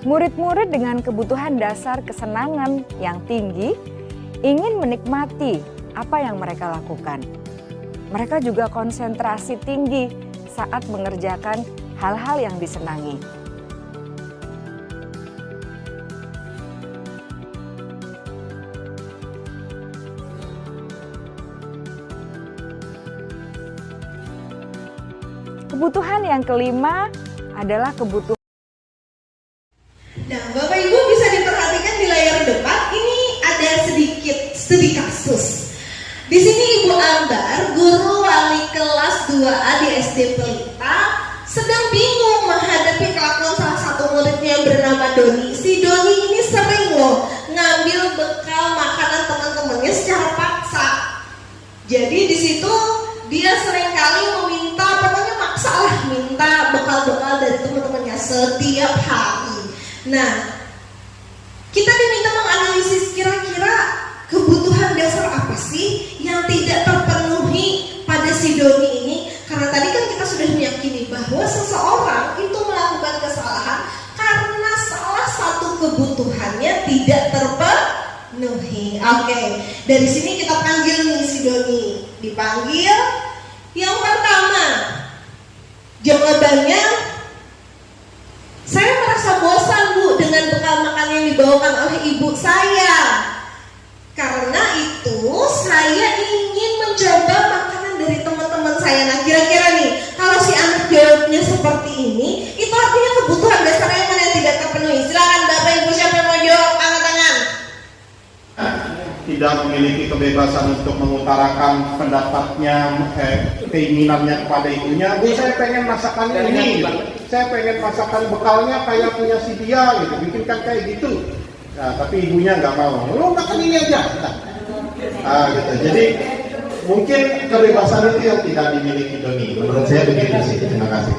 Murid-murid dengan kebutuhan dasar kesenangan yang tinggi ingin menikmati apa yang mereka lakukan. Mereka juga konsentrasi tinggi saat mengerjakan hal-hal yang disenangi. Kebutuhan yang kelima adalah kebutuhan. Nah, Bapak Ibu bisa diperhatikan di layar depan ini ada sedikit studi kasus. Di sini Ibu Ambar, guru wali kelas 2A di SD Pelita, sedang bingung menghadapi kelakuan salah satu muridnya yang bernama Doni. Si Doni ini sering loh ngambil bekal makanan teman-temannya secara paksa. Jadi di situ dia sering kali meminta, pokoknya maksalah minta bekal-bekal dari teman-temannya setiap hari. Nah, kita diminta menganalisis kira-kira kebutuhan dasar apa sih yang tidak terpenuhi pada si Doni ini? Karena tadi kan kita sudah meyakini bahwa seseorang itu melakukan kesalahan karena salah satu kebutuhannya tidak terpenuhi. Oke, dari sini kita panggil nih si Doni. Dipanggil. Yang pertama, jawabannya, saya merasa bosan Bu dengan bekal makan yang dibawakan oleh ibu saya. Karena itu saya ingin mencoba makanan dari teman-teman saya. Nah, kira-kira nih, kalau si anak jawabnya seperti ini, itu artinya kebutuhan dasarnya mana yang tidak terpenuhi. Silakan Bapak Ibu, siapa yang mau jawab, angkat tangan. Tidak memiliki kebebasan untuk mengutarakan pendapatnya, keinginannya kepada ibunya. Bu, saya pengen masakan ini, saya pengen masakan bekalnya kayak punya si dia, gitu, bikinkan kayak gitu. Nah, tapi ibunya nggak mau. Lo makan ini aja. Nah, gitu. Jadi mungkin kebebasan itu yang tidak dimiliki Doni. Menurut saya begitu sih. Terima kasih.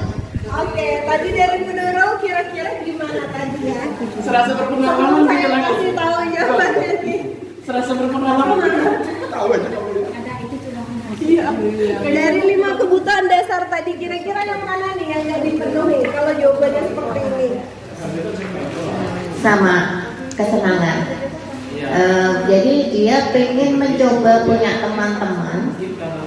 Oke, tadi dari Bu Nurul kira-kira gimana tadi ya? Serasa berpengalaman. Saya kasih tahu jawabannya nih. Serasa berpengalaman. Tahu aja. Iya. Dari 5 kebutuhan dasar dasar tadi kira-kira yang mana nih yang nggak dipenuhi kalau jawabannya seperti ini? Sama, kesenangan. Jadi dia pengen mencoba punya teman-teman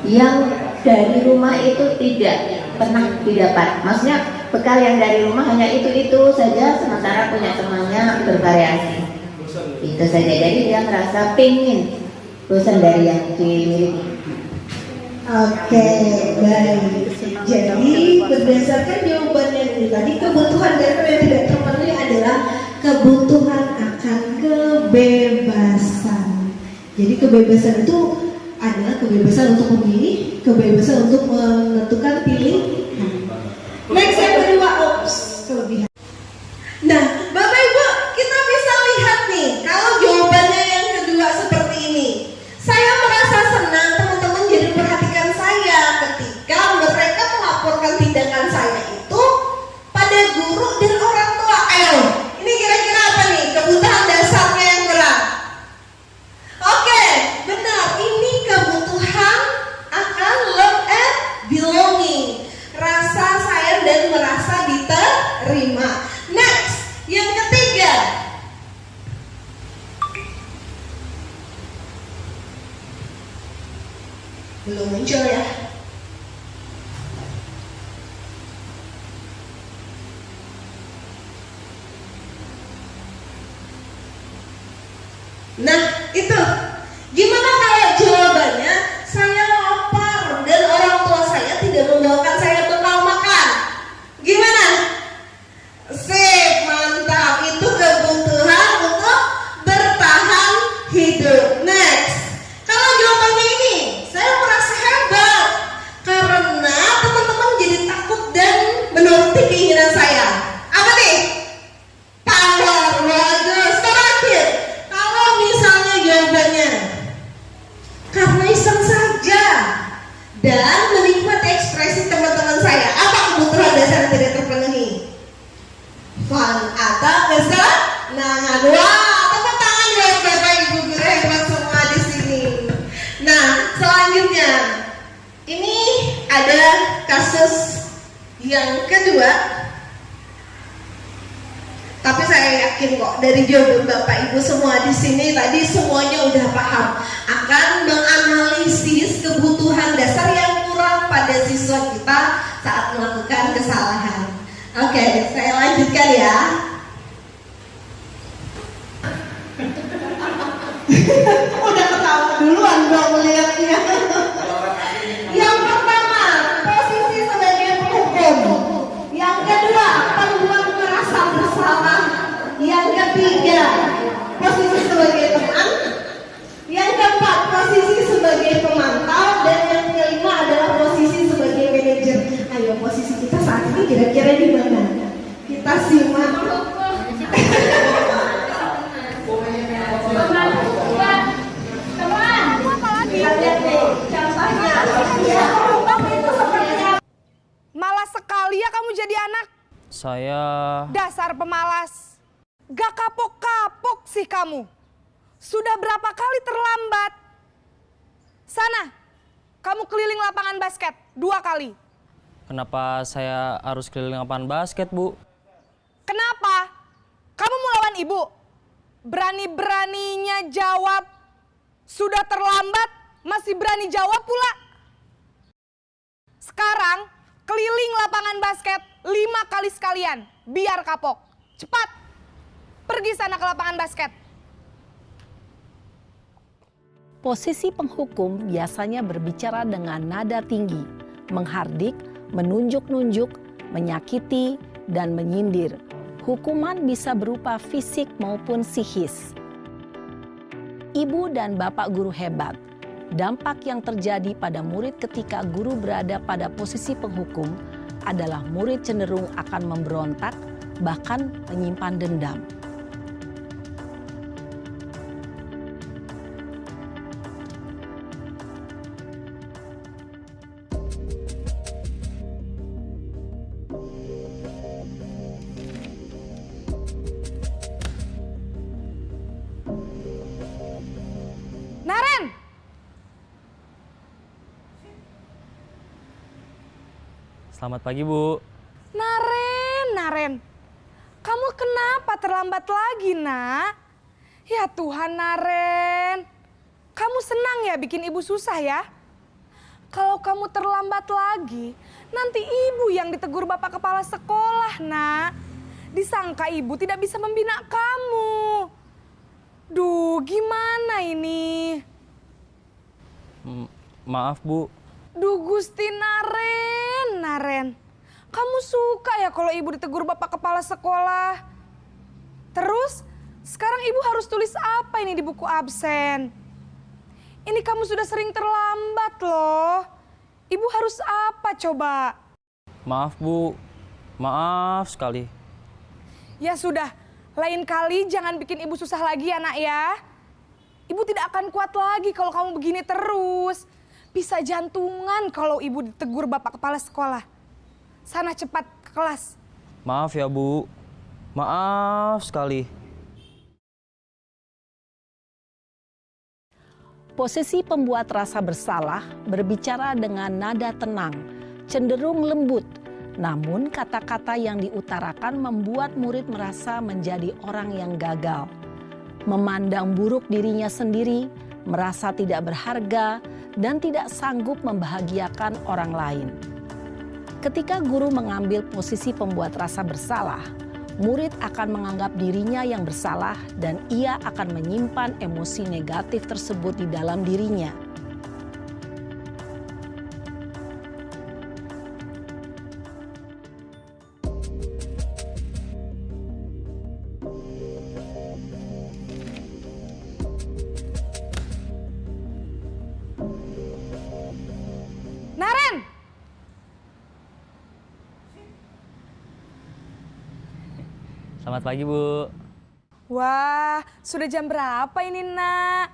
yang dari rumah itu tidak pernah didapat. Maksudnya bekal yang dari rumah hanya itu saja, sementara punya temannya bervariasi. Itu saja. Jadi dia merasa pengen bosan dari yang dimiliki. Oke, baik. Jadi berdasarkan jawabannya ini tadi, kebutuhan dasar yang tidak terpenuhi adalah kebutuhan akan kebebasan. Jadi kebebasan itu adalah kebebasan untuk memilih, kebebasan untuk menentukan pilihan. Next yang kedua, kelebihan. Nah, Bapak Ibu, kita bisa lihat nih, kalau jawabannya yang kedua seperti ini, saya merasa senang teman-teman jadi perhatikan saya ketika mereka melaporkan tindakan saya itu pada guru dan orang tua. Ayo, ini kira-kira apa nih kebutuhan dasarnya yang berat? Oke, benar, ini kebutuhan akan love and belonging, rasa sayang dan merasa diterima. Next, yang ketiga, belum muncul ya. Nah, itu gimana kalau jawabannya saya lapar dan orang tua saya tidak membawakan saya bekal makan? Gimana? Sip, mantap. Itu kebutuhan untuk bertahan hidup. Next, kalau jawabannya ini, saya merasa hebat karena teman-teman jadi takut dan menuruti keinginan saya. Apa nih? Power. Bagus. Terakhir, kalau misalnya jawabannya karena iseng saja dan menikmati ekspresi teman-teman saya, apa kebutuhan dasar yang tidak terpenuhi? Fun atau kesenangan? Wah, tepuk tangan buat Bapak Ibu guru hebat semua di sini. Nah, selanjutnya ini ada kasus yang kedua, tapi saya yakin kok dari jawaban Bapak Ibu semua di sini tadi semuanya udah paham akan menganalisis kebutuhan dasar yang kurang pada siswa kita saat melakukan kesalahan. Oke, saya lanjutkan ya. Udah ketawa duluan dong melihatnya. Yang pertama, posisi sebagai penghukum. Yang kedua, pembuat merasa bersalah. Yang ketiga, posisi sebagai teman. Yang keempat, posisi sebagai pemantau. Dan yang kelima adalah posisi sebagai manajer. Ayo, posisi kita saat ini kira-kira di mana? Kita simak. Malas sekali ya kamu jadi anak. Saya... Dasar pemalas. Gak kapok-kapok sih kamu. Sudah berapa kali terlambat? Sana, kamu keliling lapangan basket 2 kali. Kenapa saya harus keliling lapangan basket, Bu? Kenapa? Kamu mau lawan ibu? Berani-beraninya jawab. Sudah terlambat, masih berani jawab pula. Sekarang, keliling lapangan basket 5 kali sekalian. Biar kapok. Cepat, pergi sana ke lapangan basket. Posisi penghukum biasanya berbicara dengan nada tinggi, menghardik, menunjuk-nunjuk, menyakiti, dan menyindir. Hukuman bisa berupa fisik maupun psikis. Ibu dan bapak guru hebat. Dampak yang terjadi pada murid ketika guru berada pada posisi penghukum adalah murid cenderung akan memberontak, bahkan menyimpan dendam. Naren! Selamat pagi, Bu. Naren, kamu kenapa terlambat lagi, Nak? Ya Tuhan, Naren. Kamu senang ya bikin ibu susah ya? Kalau kamu terlambat lagi, nanti ibu yang ditegur Bapak Kepala Sekolah, Nak. Disangka ibu tidak bisa membina kamu. Duh, gimana ini? Maaf, Bu. Duh, Gusti Naren. Kamu suka ya kalau ibu ditegur Bapak Kepala Sekolah? Terus, sekarang ibu harus tulis apa ini di buku absen? Ini kamu sudah sering terlambat loh. Ibu harus apa coba? Maaf, Bu. Maaf sekali. Ya sudah, lain kali jangan bikin ibu susah lagi ya, Nak ya. Ibu tidak akan kuat lagi kalau kamu begini terus. Bisa jantungan kalau ibu ditegur Bapak Kepala Sekolah. Sana cepat ke kelas. Maaf ya, Bu. Maaf sekali. Posisi pembuat rasa bersalah berbicara dengan nada tenang, cenderung lembut. Namun kata-kata yang diutarakan membuat murid merasa menjadi orang yang gagal. Memandang buruk dirinya sendiri, merasa tidak berharga, dan tidak sanggup membahagiakan orang lain. Ketika guru mengambil posisi pembuat rasa bersalah, murid akan menganggap dirinya yang bersalah dan ia akan menyimpan emosi negatif tersebut di dalam dirinya. Naren! Selamat pagi, Bu. Wah, sudah jam berapa ini, Nak?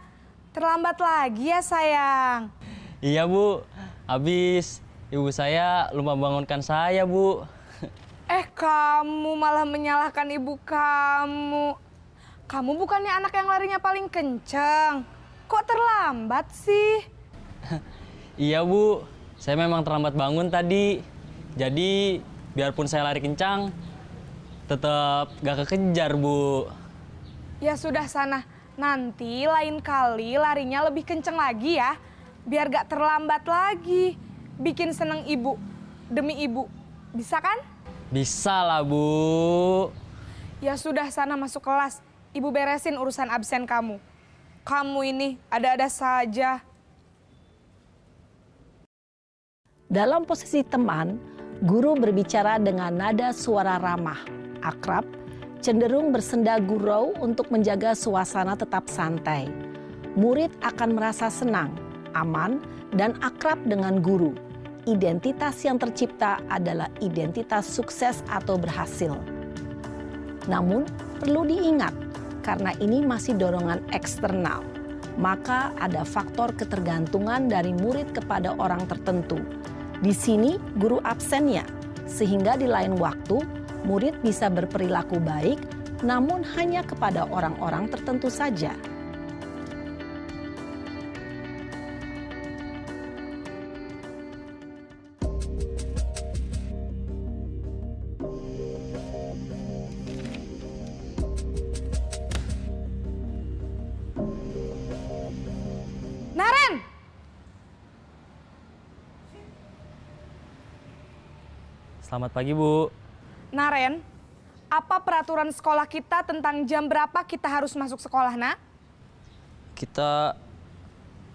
Terlambat lagi ya, sayang? Iya, Bu. Habis ibu saya lupa bangunkan saya, Bu. Kamu malah menyalahkan ibu kamu. Kamu bukannya anak yang larinya paling kenceng. Kok terlambat sih? Iya, Bu. Saya memang terlambat bangun tadi. Jadi, biarpun saya lari kencang, tetap gak kekejar, Bu. Ya sudah sana, nanti lain kali larinya lebih kenceng lagi ya. Biar gak terlambat lagi. Bikin seneng ibu, demi ibu. Bisa kan? Bisa lah, Bu. Ya sudah sana masuk kelas. Ibu beresin urusan absen kamu. Kamu ini ada-ada saja. Dalam posisi teman, guru berbicara dengan nada suara ramah, akrab, cenderung bersenda gurau untuk menjaga suasana tetap santai. Murid akan merasa senang, aman, dan akrab dengan guru. Identitas yang tercipta adalah identitas sukses atau berhasil. Namun, perlu diingat, karena ini masih dorongan eksternal, maka ada faktor ketergantungan dari murid kepada orang tertentu. Di sini guru absennya, sehingga di lain waktu murid bisa berperilaku baik, namun hanya kepada orang-orang tertentu saja. Naren! Selamat pagi, Bu. Naren, apa peraturan sekolah kita tentang jam berapa kita harus masuk sekolah, Nak? Kita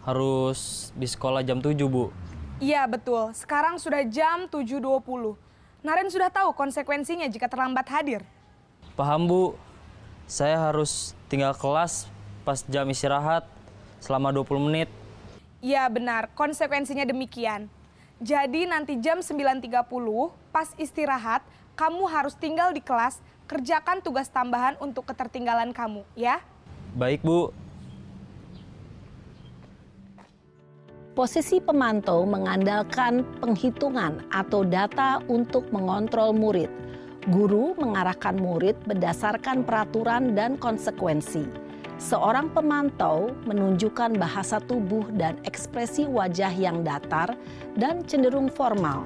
harus di sekolah jam 7, Bu. Iya, betul. Sekarang sudah jam 7.20. Naren sudah tahu konsekuensinya jika terlambat hadir. Paham, Bu. Saya harus tinggal kelas pas jam istirahat selama 20 menit. Iya, benar. Konsekuensinya demikian. Jadi nanti jam 9.30 pas istirahat, kamu harus tinggal di kelas, kerjakan tugas tambahan untuk ketertinggalan kamu, ya? Baik, Bu. Posisi pemantau mengandalkan penghitungan atau data untuk mengontrol murid. Guru mengarahkan murid berdasarkan peraturan dan konsekuensi. Seorang pemantau menunjukkan bahasa tubuh dan ekspresi wajah yang datar dan cenderung formal.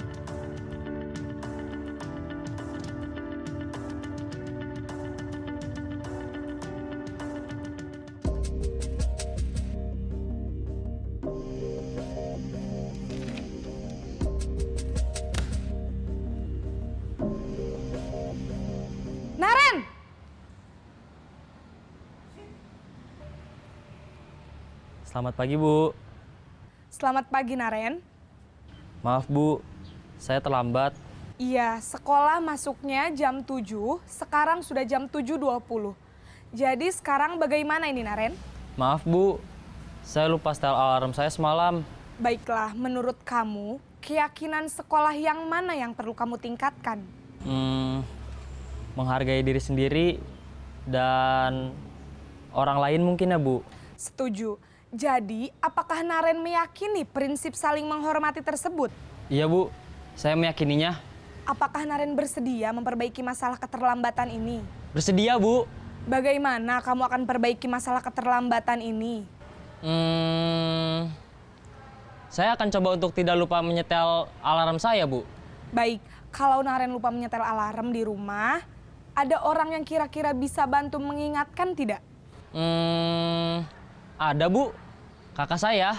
Selamat pagi, Bu. Selamat pagi, Naren. Maaf, Bu. Saya terlambat. Iya, sekolah masuknya jam 7, sekarang sudah jam 7.20. Jadi sekarang bagaimana ini, Naren? Maaf, Bu. Saya lupa setel alarm saya semalam. Baiklah, menurut kamu, keyakinan sekolah yang mana yang perlu kamu tingkatkan? Menghargai diri sendiri dan orang lain mungkin ya, Bu. Setuju. Jadi, apakah Naren meyakini prinsip saling menghormati tersebut? Iya, Bu. Saya meyakininya. Apakah Naren bersedia memperbaiki masalah keterlambatan ini? Bersedia, Bu. Bagaimana kamu akan perbaiki masalah keterlambatan ini? Saya akan coba untuk tidak lupa menyetel alarm saya, Bu. Baik, kalau Naren lupa menyetel alarm di rumah, ada orang yang kira-kira bisa bantu mengingatkan tidak? Ada, Bu. Kakak saya,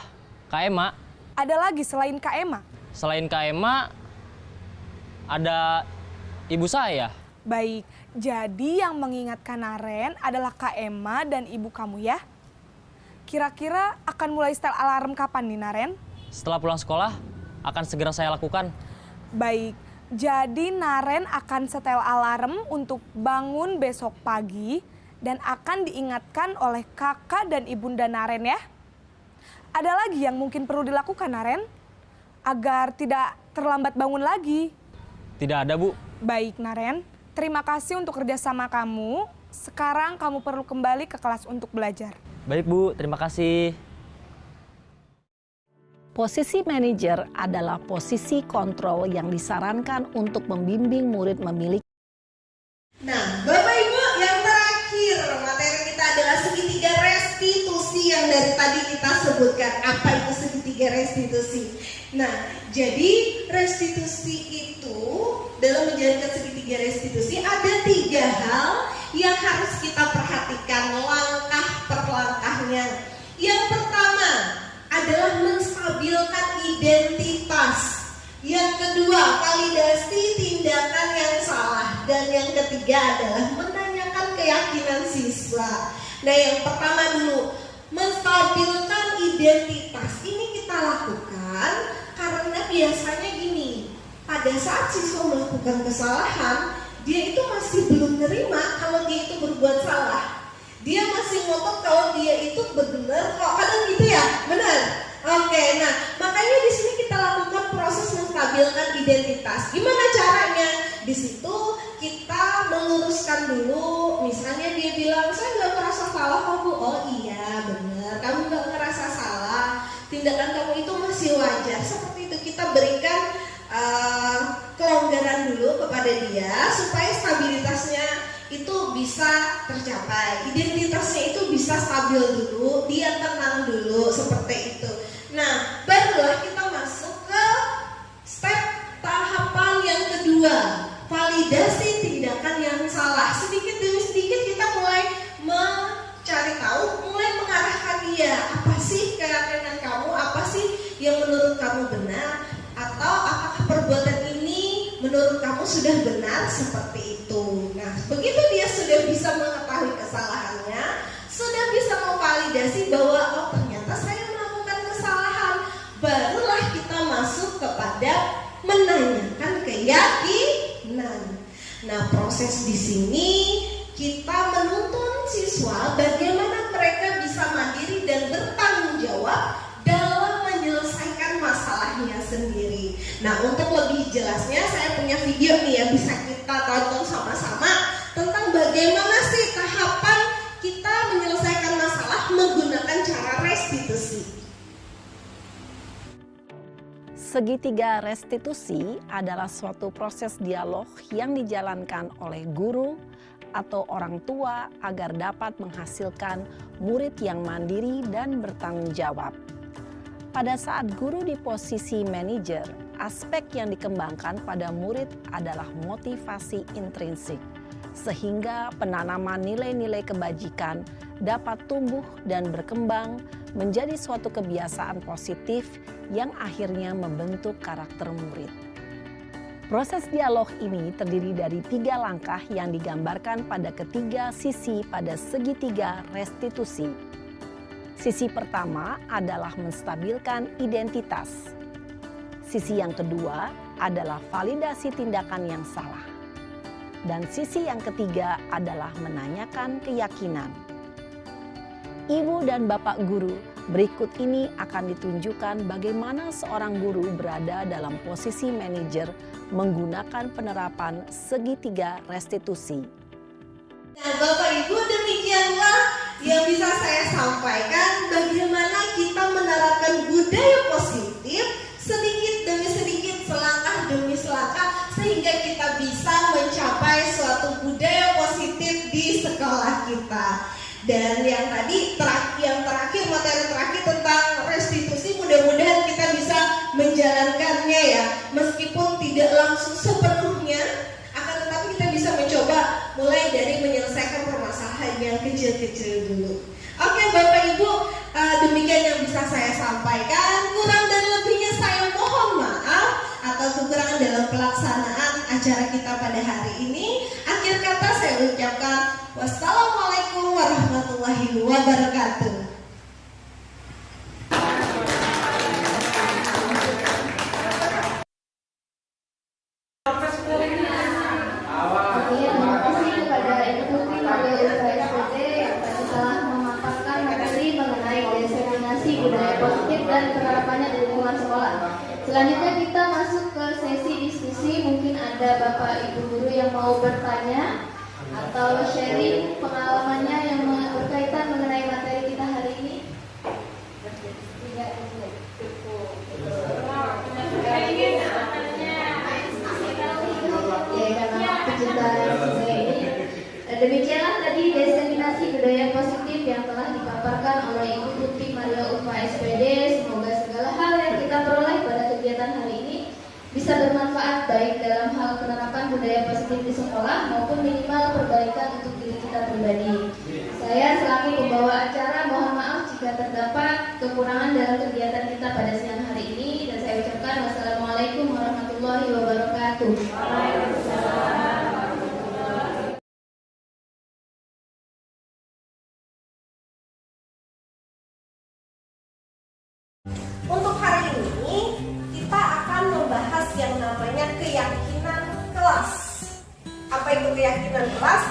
Kak Ema. Ada lagi selain Kak Ema? Selain Kak Ema, ada ibu saya. Baik, jadi yang mengingatkan Naren adalah Kak Ema dan ibu kamu ya? Kira-kira akan mulai setel alarm kapan nih, Naren? Setelah pulang sekolah, akan segera saya lakukan. Baik, jadi Naren akan setel alarm untuk bangun besok pagi dan akan diingatkan oleh kakak dan ibunda Naren ya. Ada lagi yang mungkin perlu dilakukan, Naren? Agar tidak terlambat bangun lagi. Tidak ada, Bu. Baik, Naren. Terima kasih untuk kerjasama kamu. Sekarang kamu perlu kembali ke kelas untuk belajar. Baik, Bu. Terima kasih. Posisi manajer adalah posisi kontrol yang disarankan untuk membimbing murid memiliki. Nah, Bapak Ibu, yang terakhir materi kita adalah segitiga restitusi yang dari tadi kita sebutkan. Apa itu segitiga restitusi? Nah, jadi restitusi itu dalam menjalankan segitiga restitusi ada 3 hal yang harus kita perhatikan langkah per langkahnya. Yang pertama adalah menstabilkan identitas. Yang kedua, validasi tindakan yang salah. Dan yang ketiga adalah menanyakan keyakinan siswa. Nah, yang pertama dulu, menstabilkan identitas. Ini kita lakukan karena biasanya gini, pada saat siswa melakukan kesalahan, dia itu masih belum menerima kalau dia itu berbuat salah. Dia masih ngotot kalau dia itu benar, kok kadang gitu ya, benar. Oke, nah makanya di sini kita lakukan proses menstabilkan identitas. Gimana caranya? Di situ kita meluruskan dulu. Misalnya dia bilang, saya nggak merasa salah kok Bu. Oh iya benar, kamu nggak ngerasa salah. Tindakan kamu itu masih wajar. Seperti itu kita berikan kelonggaran dulu kepada dia supaya stabilitasnya itu bisa tercapai, identitasnya itu bisa stabil dulu, dia tenang dulu, seperti itu. Nah, barulah kita masuk ke step tahapan yang kedua, validasi tindakan yang salah. Sedikit demi sedikit kita mulai mencari tahu, mulai mengarahkan dia, apa sih keyakinan kamu, apa sih yang menurut kamu benar, atau apakah perbuatan ini menurut kamu sudah benar, seperti itu. Nah, begitu dia sudah bisa mengetahui kesalahannya, sudah bisa memvalidasi bahwa oh ternyata saya melakukan kesalahan, barulah kita masuk kepada menanyakan keyakinan. Nah, proses di sini kita menuntun siswa bagaimana mereka bisa mandiri dan bertanggung jawab dalam menyelesaikan masalahnya sendiri. Nah, untuk lebih jelasnya saya punya video nih ya, bisa kita tonton sama-sama tentang bagaimana sih tahapan kita menyelesaikan masalah menggunakan cara restitusi. Segitiga restitusi adalah suatu proses dialog yang dijalankan oleh guru atau orang tua agar dapat menghasilkan murid yang mandiri dan bertanggung jawab. Pada saat guru di posisi manajer, aspek yang dikembangkan pada murid adalah motivasi intrinsik, sehingga penanaman nilai-nilai kebajikan dapat tumbuh dan berkembang menjadi suatu kebiasaan positif yang akhirnya membentuk karakter murid. Proses dialog ini terdiri dari 3 langkah yang digambarkan pada ketiga sisi pada segitiga restitusi. Sisi pertama adalah menstabilkan identitas. Sisi yang kedua adalah validasi tindakan yang salah. Dan sisi yang ketiga adalah menanyakan keyakinan. Ibu dan Bapak guru, berikut ini akan ditunjukkan bagaimana seorang guru berada dalam posisi manajer menggunakan penerapan segitiga restitusi. Nah, Bapak Ibu, demikianlah yang bisa saya sampaikan bagaimana kita menerapkan budaya positif sedikit demi sedikit, selangkah demi selangkah, sehingga kita bisa mencapai suatu budaya positif di sekolah kita. Dan yang tadi yang terakhir, materi terakhir tentang restitusi, mudah-mudahan kita bisa menjalankannya ya, meskipun tidak langsung sepenuhnya, akan tetapi kita bisa mencoba mulai dari menyelesaikan permasalahan yang kecil-kecil dulu. Oke Bapak Ibu, demikian yang bisa saya sampaikan. Kurang dan lebihnya saya mohon maaf atas kekurangan dalam pelaksanaan acara kita pada hari ini. Akhir kata saya ucapkan wassalamualaikum warahmatullahi wabarakatuh. Terima kasih kepada Ibu Putri Maria Ulfa SPD yang tadi telah memaparkan materi mengenai diseminasi budaya positif dan penerapannya di lingkungan sekolah. Selanjutnya kita masuk ke sesi diskusi. Mungkin ada Bapak Ibu guru yang mau bertanya atau sharing pengalamannya yang berkaitan mengenai materi kita hari ini. Demikianlah tadi diseminasi budaya positif yang telah dipaparkan oleh Ibu Putri Maria Ulfa SPD. Semoga segala hal yang kita peroleh pada kegiatan hari ini bisa bermanfaat baik dalam hal penerapan budaya positif di sekolah maupun minimal perbaikan untuk diri kita pribadi. Saya selaku pembawa acara mohon maaf jika terdapat kekurangan dalam kegiatan kita pada siang hari ini, dan saya ucapkan wassalamualaikum warahmatullahi wabarakatuh. Untuk hari ini kita akan membahas yang namanya keyakinan kelas. Apa itu keyakinan kelas?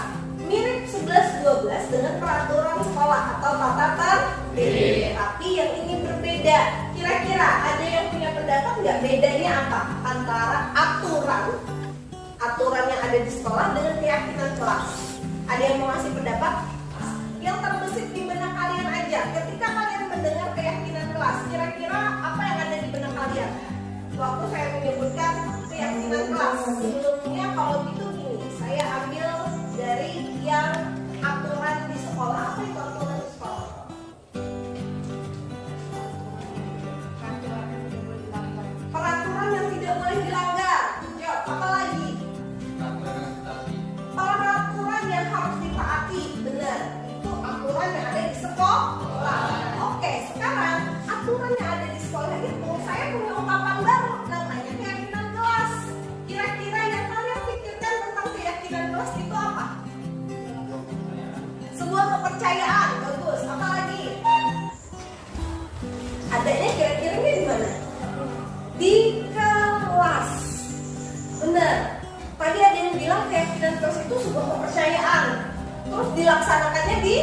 Mirip 11-12 dengan peraturan sekolah atau tata tertib. Tapi yang ini berbeda. Kira-kira ada yang punya pendapat nggak bedanya apa antara aturan yang ada di sekolah dengan keyakinan kelas? Ada yang mau ngasih pendapat? Yang terbesit di benak kalian aja. Ketika kalian mendengar keyakinan kelas, kira-kira apa yang ada di benak kalian? Waktu saya menyebutkan keyakinan kelas, sebelumnya kalau gitu gini, saya ambil dari yang aturan di sekolah. Apa itu aturan di sekolah? Peraturan yang tidak boleh dilanggar. Jawab, apa lagi? Peraturan yang harus ditaati. Benar, itu aturan yang ada di sekolah. Oke, sekarang aturan yang ada di sekolah itu saya punya ungkapan baru namanya keyakinan kelas. Kira-kira yang kalian pikirkan tentang keyakinan kelas itu apa? Sebuah kepercayaan. Bagus, apa lagi? Adanya kira-kira di mana? Di kelas. Benar. Tadi ada yang bilang keyakinan kelas itu sebuah kepercayaan, terus dilaksanakannya di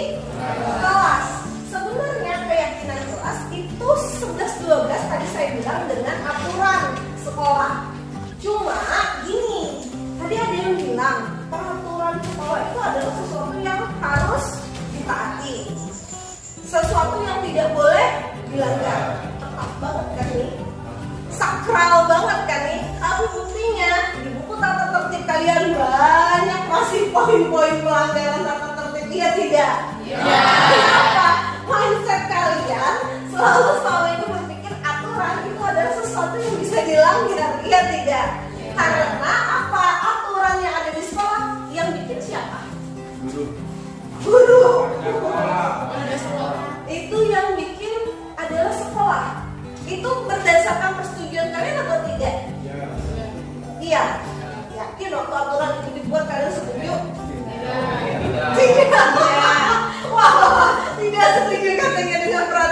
kelas. Sebenarnya keyakinan kelas itu 11-12 tadi saya bilang dengan aturan sekolah. Cuma gini, tadi ada yang bilang peraturan sekolah itu adalah sesuatu yang harus ditaati, sesuatu yang tidak boleh dilanggar. Tepat banget kan nih? Sakral banget kan nih? Tapi buktinya di buku tata tertib kalian banyak masih poin-poin pelanggaran tata tertib. Iya tidak? Iya. Kenapa? Mindset kalian selalu itu berpikir aturan itu adalah sesuatu yang bisa dilanggar. Iya tidak? Karena apa? Aturan yang ada di sekolah yang bikin siapa? Guru. Itu yang bikin adalah sekolah. Itu berdasarkan persetujuan kalian atau tidak? Iya. Yakin waktu aturan itu dibuat kalian setuju? Tidak. Wah, tidak setuju katanya dengan peraturan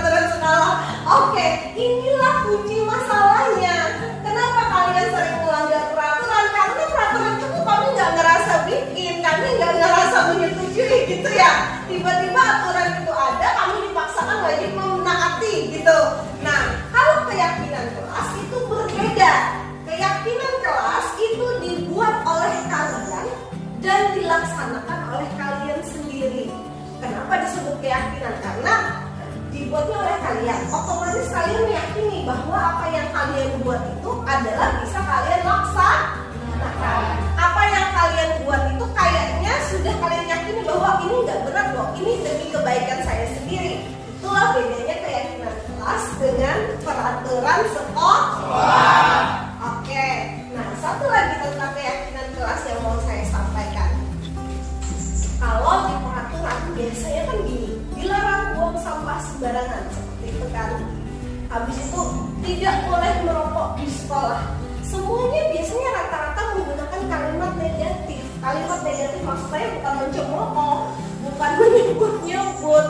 keyakinan karena dibuatnya oleh kalian. Otomatis kalian meyakini bahwa apa yang kalian buat itu adalah bisa kalian laksanakan. Apa yang kalian buat itu kayaknya sudah kalian yakini bahwa ini nggak benar kok, ini demi kebaikan saya sendiri. Itulah bedanya keyakinan kelas dengan peraturan sekolah. Oke, nah satu lagi tentang keyakinan kelas yang mau saya sampaikan. Kalau di peraturan biasanya kan gini, dilarang buang sampah sembarangan seperti itu kan. Habis itu tidak boleh merokok di sekolah. Semuanya biasanya rata-rata menggunakan kalimat negatif. Kalimat negatif maksud saya bukan mencemooh, bukan menyebut-nyebut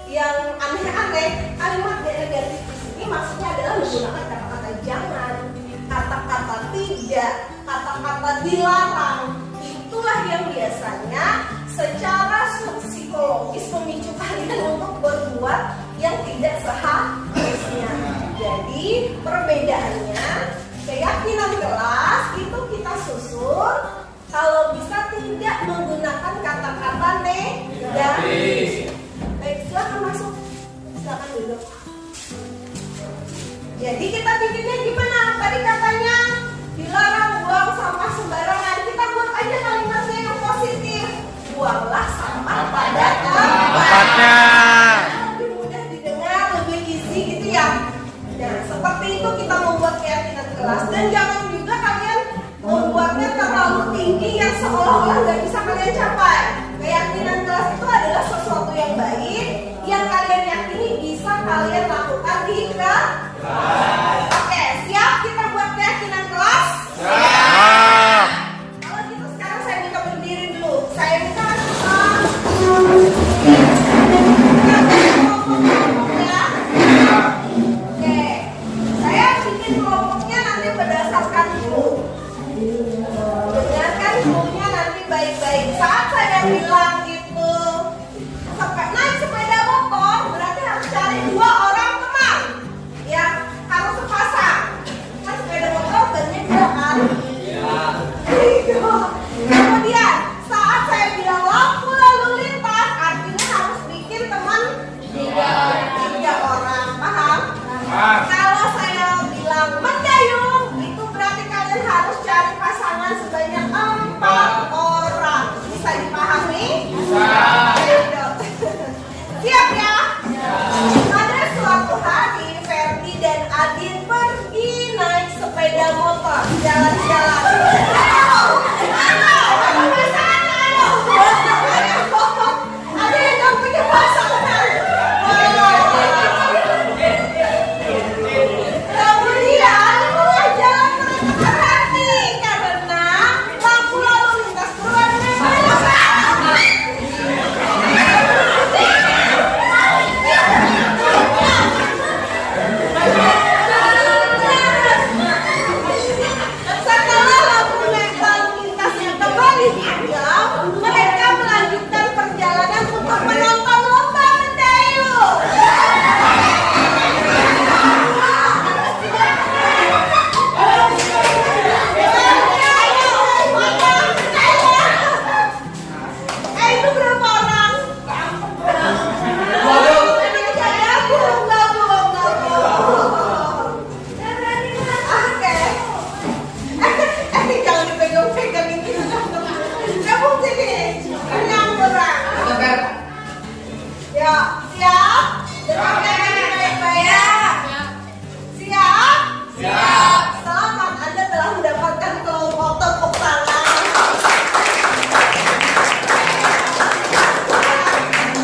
yang aneh-aneh. Kalimat negatif di sini maksudnya adalah menggunakan kata-kata jangan, kata-kata tidak, kata-kata dilarang. Itulah yang biasanya secara psikologis memicu kalian untuk berbuat yang tidak seharusnya. Jadi perbedaannya, keyakinan kelas itu kita susun kalau bisa tidak menggunakan kata-kata negatif. Baik, silakan masuk, silakan duduk. Jadi kita bikinnya gimana? Tadi katanya dilarang buang sampah sembarangan. Kita buat aja kalimatnya yang positif. Buanglah sampah pada tempatnya. Lebih mudah didengar, lebih easy gitu ya. Nah, seperti itu kita membuat keyakinan kelas. Dan jangan juga kalian membuatnya terlalu tinggi yang seolah-olah nggak bisa kalian capai. Keyakinan kelas itu adalah sesuatu yang baik yang kalian yakini bisa kalian lakukan di kelas. Oke, siap kita buat keyakinan kelas? Siap. Kalau gitu sekarang saya minta berdiri dulu. Saya minta Oke, saya bikin kelompoknya nanti berdasarkan dulu. Dengarkan dulunya nanti baik-baik. Saat saya bilang itu naik sepeda motor, berarti harus cari 2 orang teman yang harus sepasang. Kan sepeda motor banyak juga kan? Iya. Kemudian saat saya bilang lampu lalu lintas, artinya harus bikin teman 3 orang, paham? Kalau saya bilang mendayung, itu berarti kalian harus cari pasangan sebanyak 4 orang. Bisa dipahami? Bisa. Siap ya? Pada suatu hari Ferdi dan Adin pergi naik sepeda motor jalan-jalan. Ada yang gak punya pasangan. Kemudian mulai jalan mereka berhenti karena lampu lalu lintas keluar dengan setelah lampu lintasnya kembali hijau, mereka melanjutkan perjalanan untuk menonton lomba mendayung. Itu berapa orang? Oke. Jangan dipegang-pegang ini. Kamu sini. Kenyang orang. Ya, siap? Dengarkan baik-baik. Siap? Siap. Selamat, Anda telah mendapatkan kelompok tepuk tangan.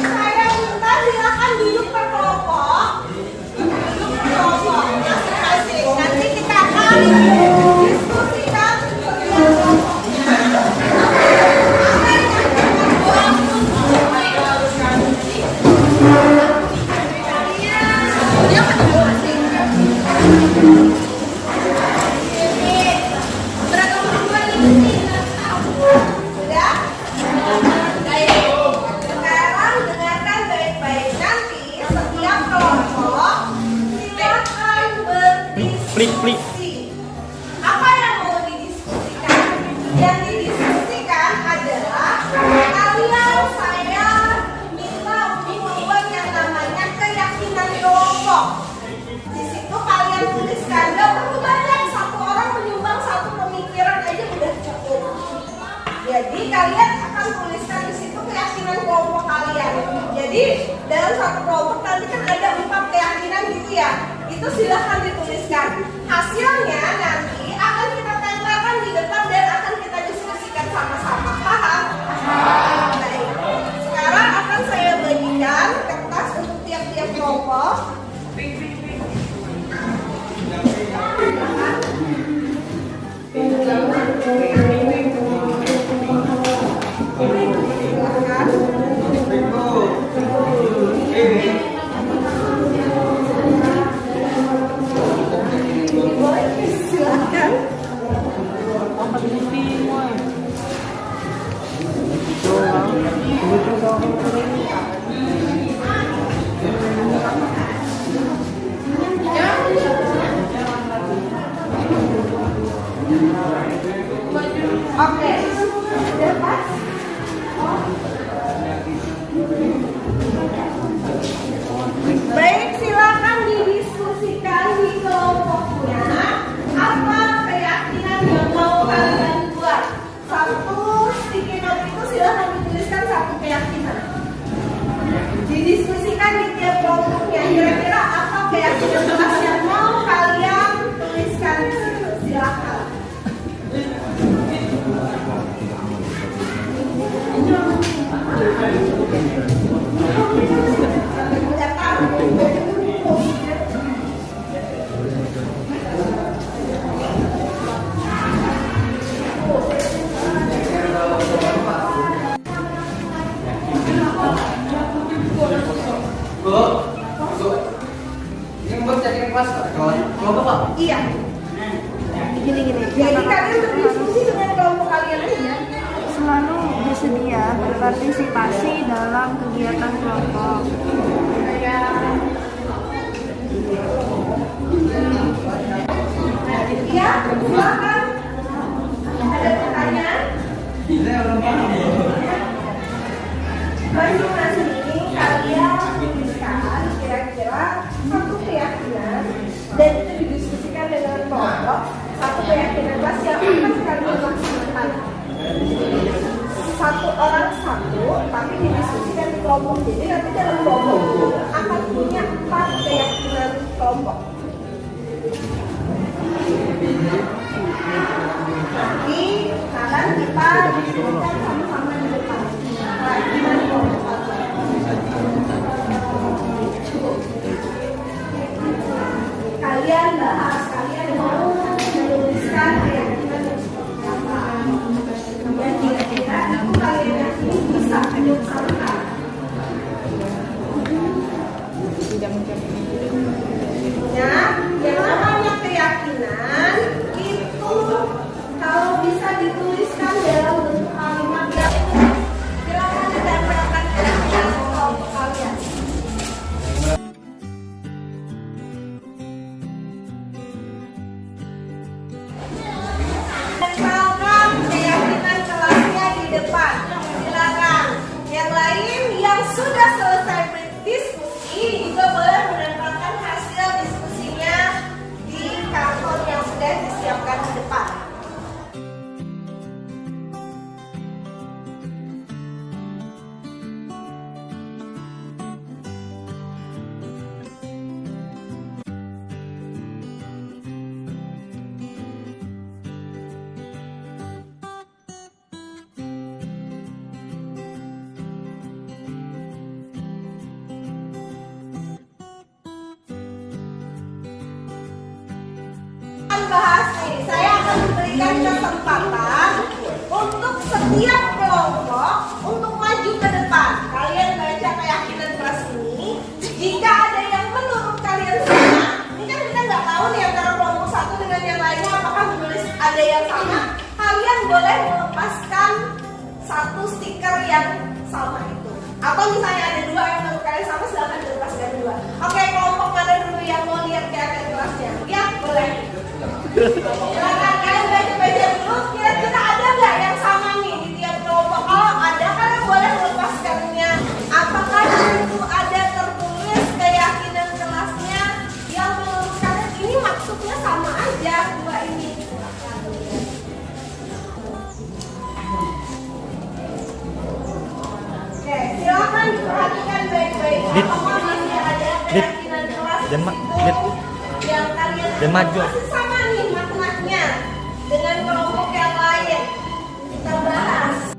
Saya minta silakan duduk per kelompok. Duduk per kelompok masing-masing. Nanti kita akan diskusikan sekarang dengarkan baik-baik. Nanti setiap kelompok silakan berdiskusi. Apa yang mau didiskusikan? Yang didiskusikan adalah kalian saya minta untuk membuat dalam satu kelompok nanti kan ada 4 keyakinan gitu ya. Itu silahkan dituliskan. Hasilnya nanti akan kita tempelkan di depan dan akan kita diskusikan sama-sama. Paham? Baik. Sekarang akan saya bagikan kertas untuk tiap-tiap kelompok. Oke, sudah pas? Baik, silakan didiskusikan di kelompoknya. Apa keyakinan yang mau kalian buat? Satu sticky note itu silakan dituliskan 1 keyakinan. Didiskusikan di tiap kelompoknya. Kira-kira apa keyakinan kelas yang mau kalian tuliskan di situ? Silakan. Iya. Gini. Jadi kalian berdiskusi dengan kelompok kalian aja. Selalu bersedia berpartisipasi dalam kegiatan kelompok. Ya, silakan. Ada pertanyaan? Masing-masing kalian tuliskan kira-kira 1 keyakinan dan itu didiskusikan dengan kelompok. 1 keyakinan kelas yang akan kalian laksanakan. 1 orang 1, tapi didiskusikan di kelompok. Jadi nanti dalam kelompok itu akan punya 4 keyakinan kelompok. Nanti akan kita diskusikan sama-sama di depan. Keyakinan kelompok kalian bahas, kalian mau menuliskan keyakinan yang seperti apa. Dan kira-kira itu kalian yakini bisa dilaksanakan. Ya, yang namanya keyakinan itu kalau bisa dituliskan dalam bentuk kalimat yang silakan ditempelkan keyakinan kelompok kalian. Tempelkan keyakinan kelasnya di depan. Silakan. Yang lain yang sudah selesai berdiskusi juga boleh menempelkan hasil diskusinya di karton yang sudah disiapkan di depan. Bahas nih, saya akan memberikan kesempatan untuk setiap kelompok untuk maju ke depan. Kalian baca keyakinan kelas ini. Jika ada yang menurut kalian sama, ini kan kita nggak tahu nih antara kelompok satu dengan yang lainnya apakah menulis ada yang sama. Kalian boleh melepaskan 1 stiker yang sama itu. Atau misalnya ada 2 yang menurut kalian sama, silahkan dilepaskan 2. Oke, kelompok mana dulu yang mau lihat keyakinan kelasnya? Ya, boleh. Silakan kalian baca-baca dulu. Kira-kira ada nggak yang sama nih di tiap kelompok? Kalau ada, kalian boleh melepaskannya. Apakah itu ada tertulis keyakinan kelasnya yang menurut kalian ini maksudnya sama aja 2 ini? Oke, silakan diperhatikan baik. yang kalian masih sama nih maknanya dengan kelompok yang lain. Kita bahas.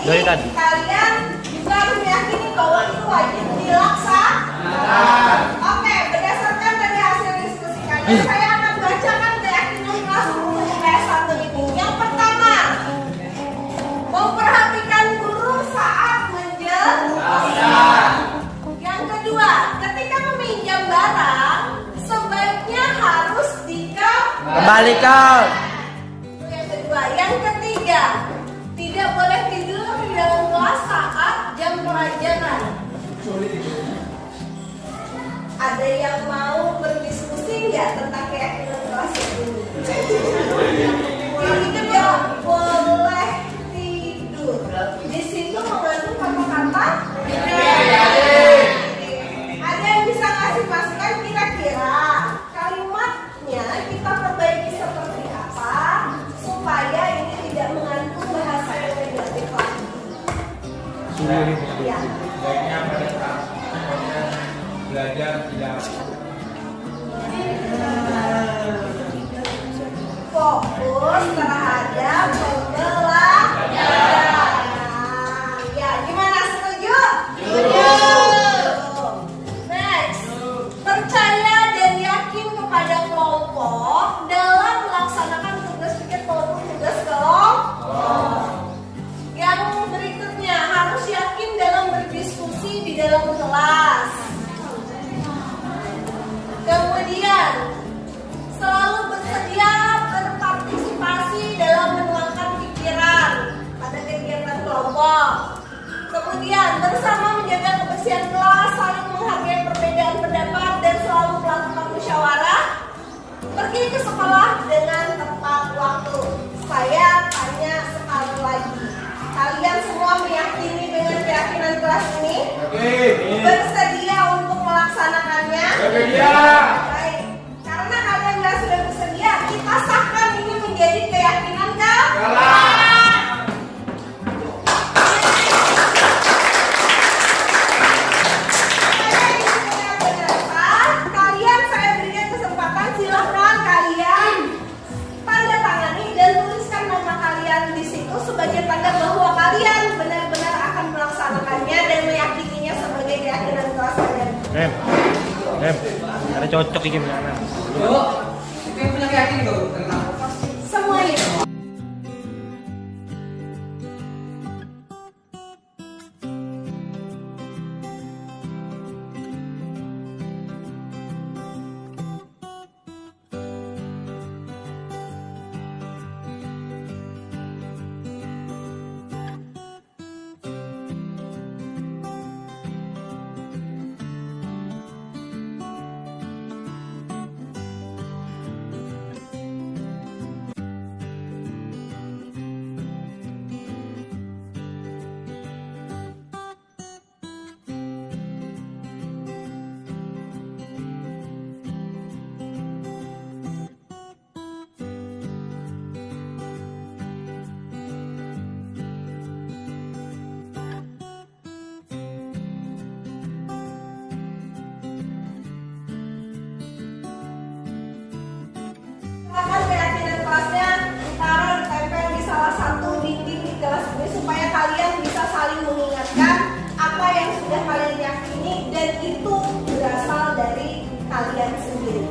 dari tadi. Kalian juga harus meyakini bahwa itu wajib dilaksanakan. Oke, berdasarkan dari hasil diskusi kalian, saya akan bacakan keyakinan kelas 10 IPS 1 ini. Yang pertama, memperhatikan guru saat menjelaskan. Yang kedua, ketika meminjam barang, sebaiknya harus Kembalikan. Yang kedua, yang ketiga, tidak boleh tidur di dalam kelas saat jam pelajaran. Ada yang mau berdiskusi nggak tentang keyakinan kelas ini? Yang ketiga, boleh tidur. Di situ mengandung kata-kata tidak. Ada yang bisa ngasih masukan kira-kira kalimatnya kita perbaiki seperti apa supaya ini tidak mengandung bahasa yang negatif lagi. Ya. Baiknya pada saat belajar tidak fokus terhadap pembelajaran. Ya, gimana, setuju? Setuju. Next, percaya dan yakin kepada kelompok dalam melaksanakan tugas pikir maupun tugas kelompok. Yang berikutnya, harus yakin dalam berdiskusi di dalam kelas. Kemudian, selalu bersedia berpartisipasi dalam menuangkan pikiran pada kegiatan kelompok. Kemudian, bersama menjaga kebersihan kelas, saling menghargai perbedaan pendapat dan selalu melakukan musyawarah. Pergi ke sekolah dengan tepat waktu. Saya tanya sekali lagi, kalian semua meyakini dengan keyakinan kelas ini? Bersedia untuk melaksanakannya? Bersedia. Baik, karena kalian sudah bersedia, kita sahkan ini menjadi keyakinan kelas. Kalian saya berikan kesempatan, silahkan kalian tanda tangani dan tuliskan nama kalian di situ sebagai tanda bahwa kalian benar-benar akan melaksanakannya dan meyakininya sebagai keyakinan kelas kalian. Ada cocok ini mana? Itu yang punya keyakinan kok. Semuanya. Silakan keyakinan kelasnya ditaruh ditempel di salah satu dinding di kelas ini supaya kalian bisa saling mengingatkan apa yang sudah kalian yakini dan itu berasal dari kalian sendiri.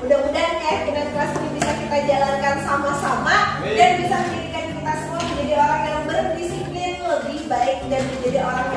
Mudah-mudahan keyakinan kelas ini bisa kita jalankan sama-sama dan bisa menjadikan kita semua menjadi orang yang berdisiplin lebih baik dan menjadi orang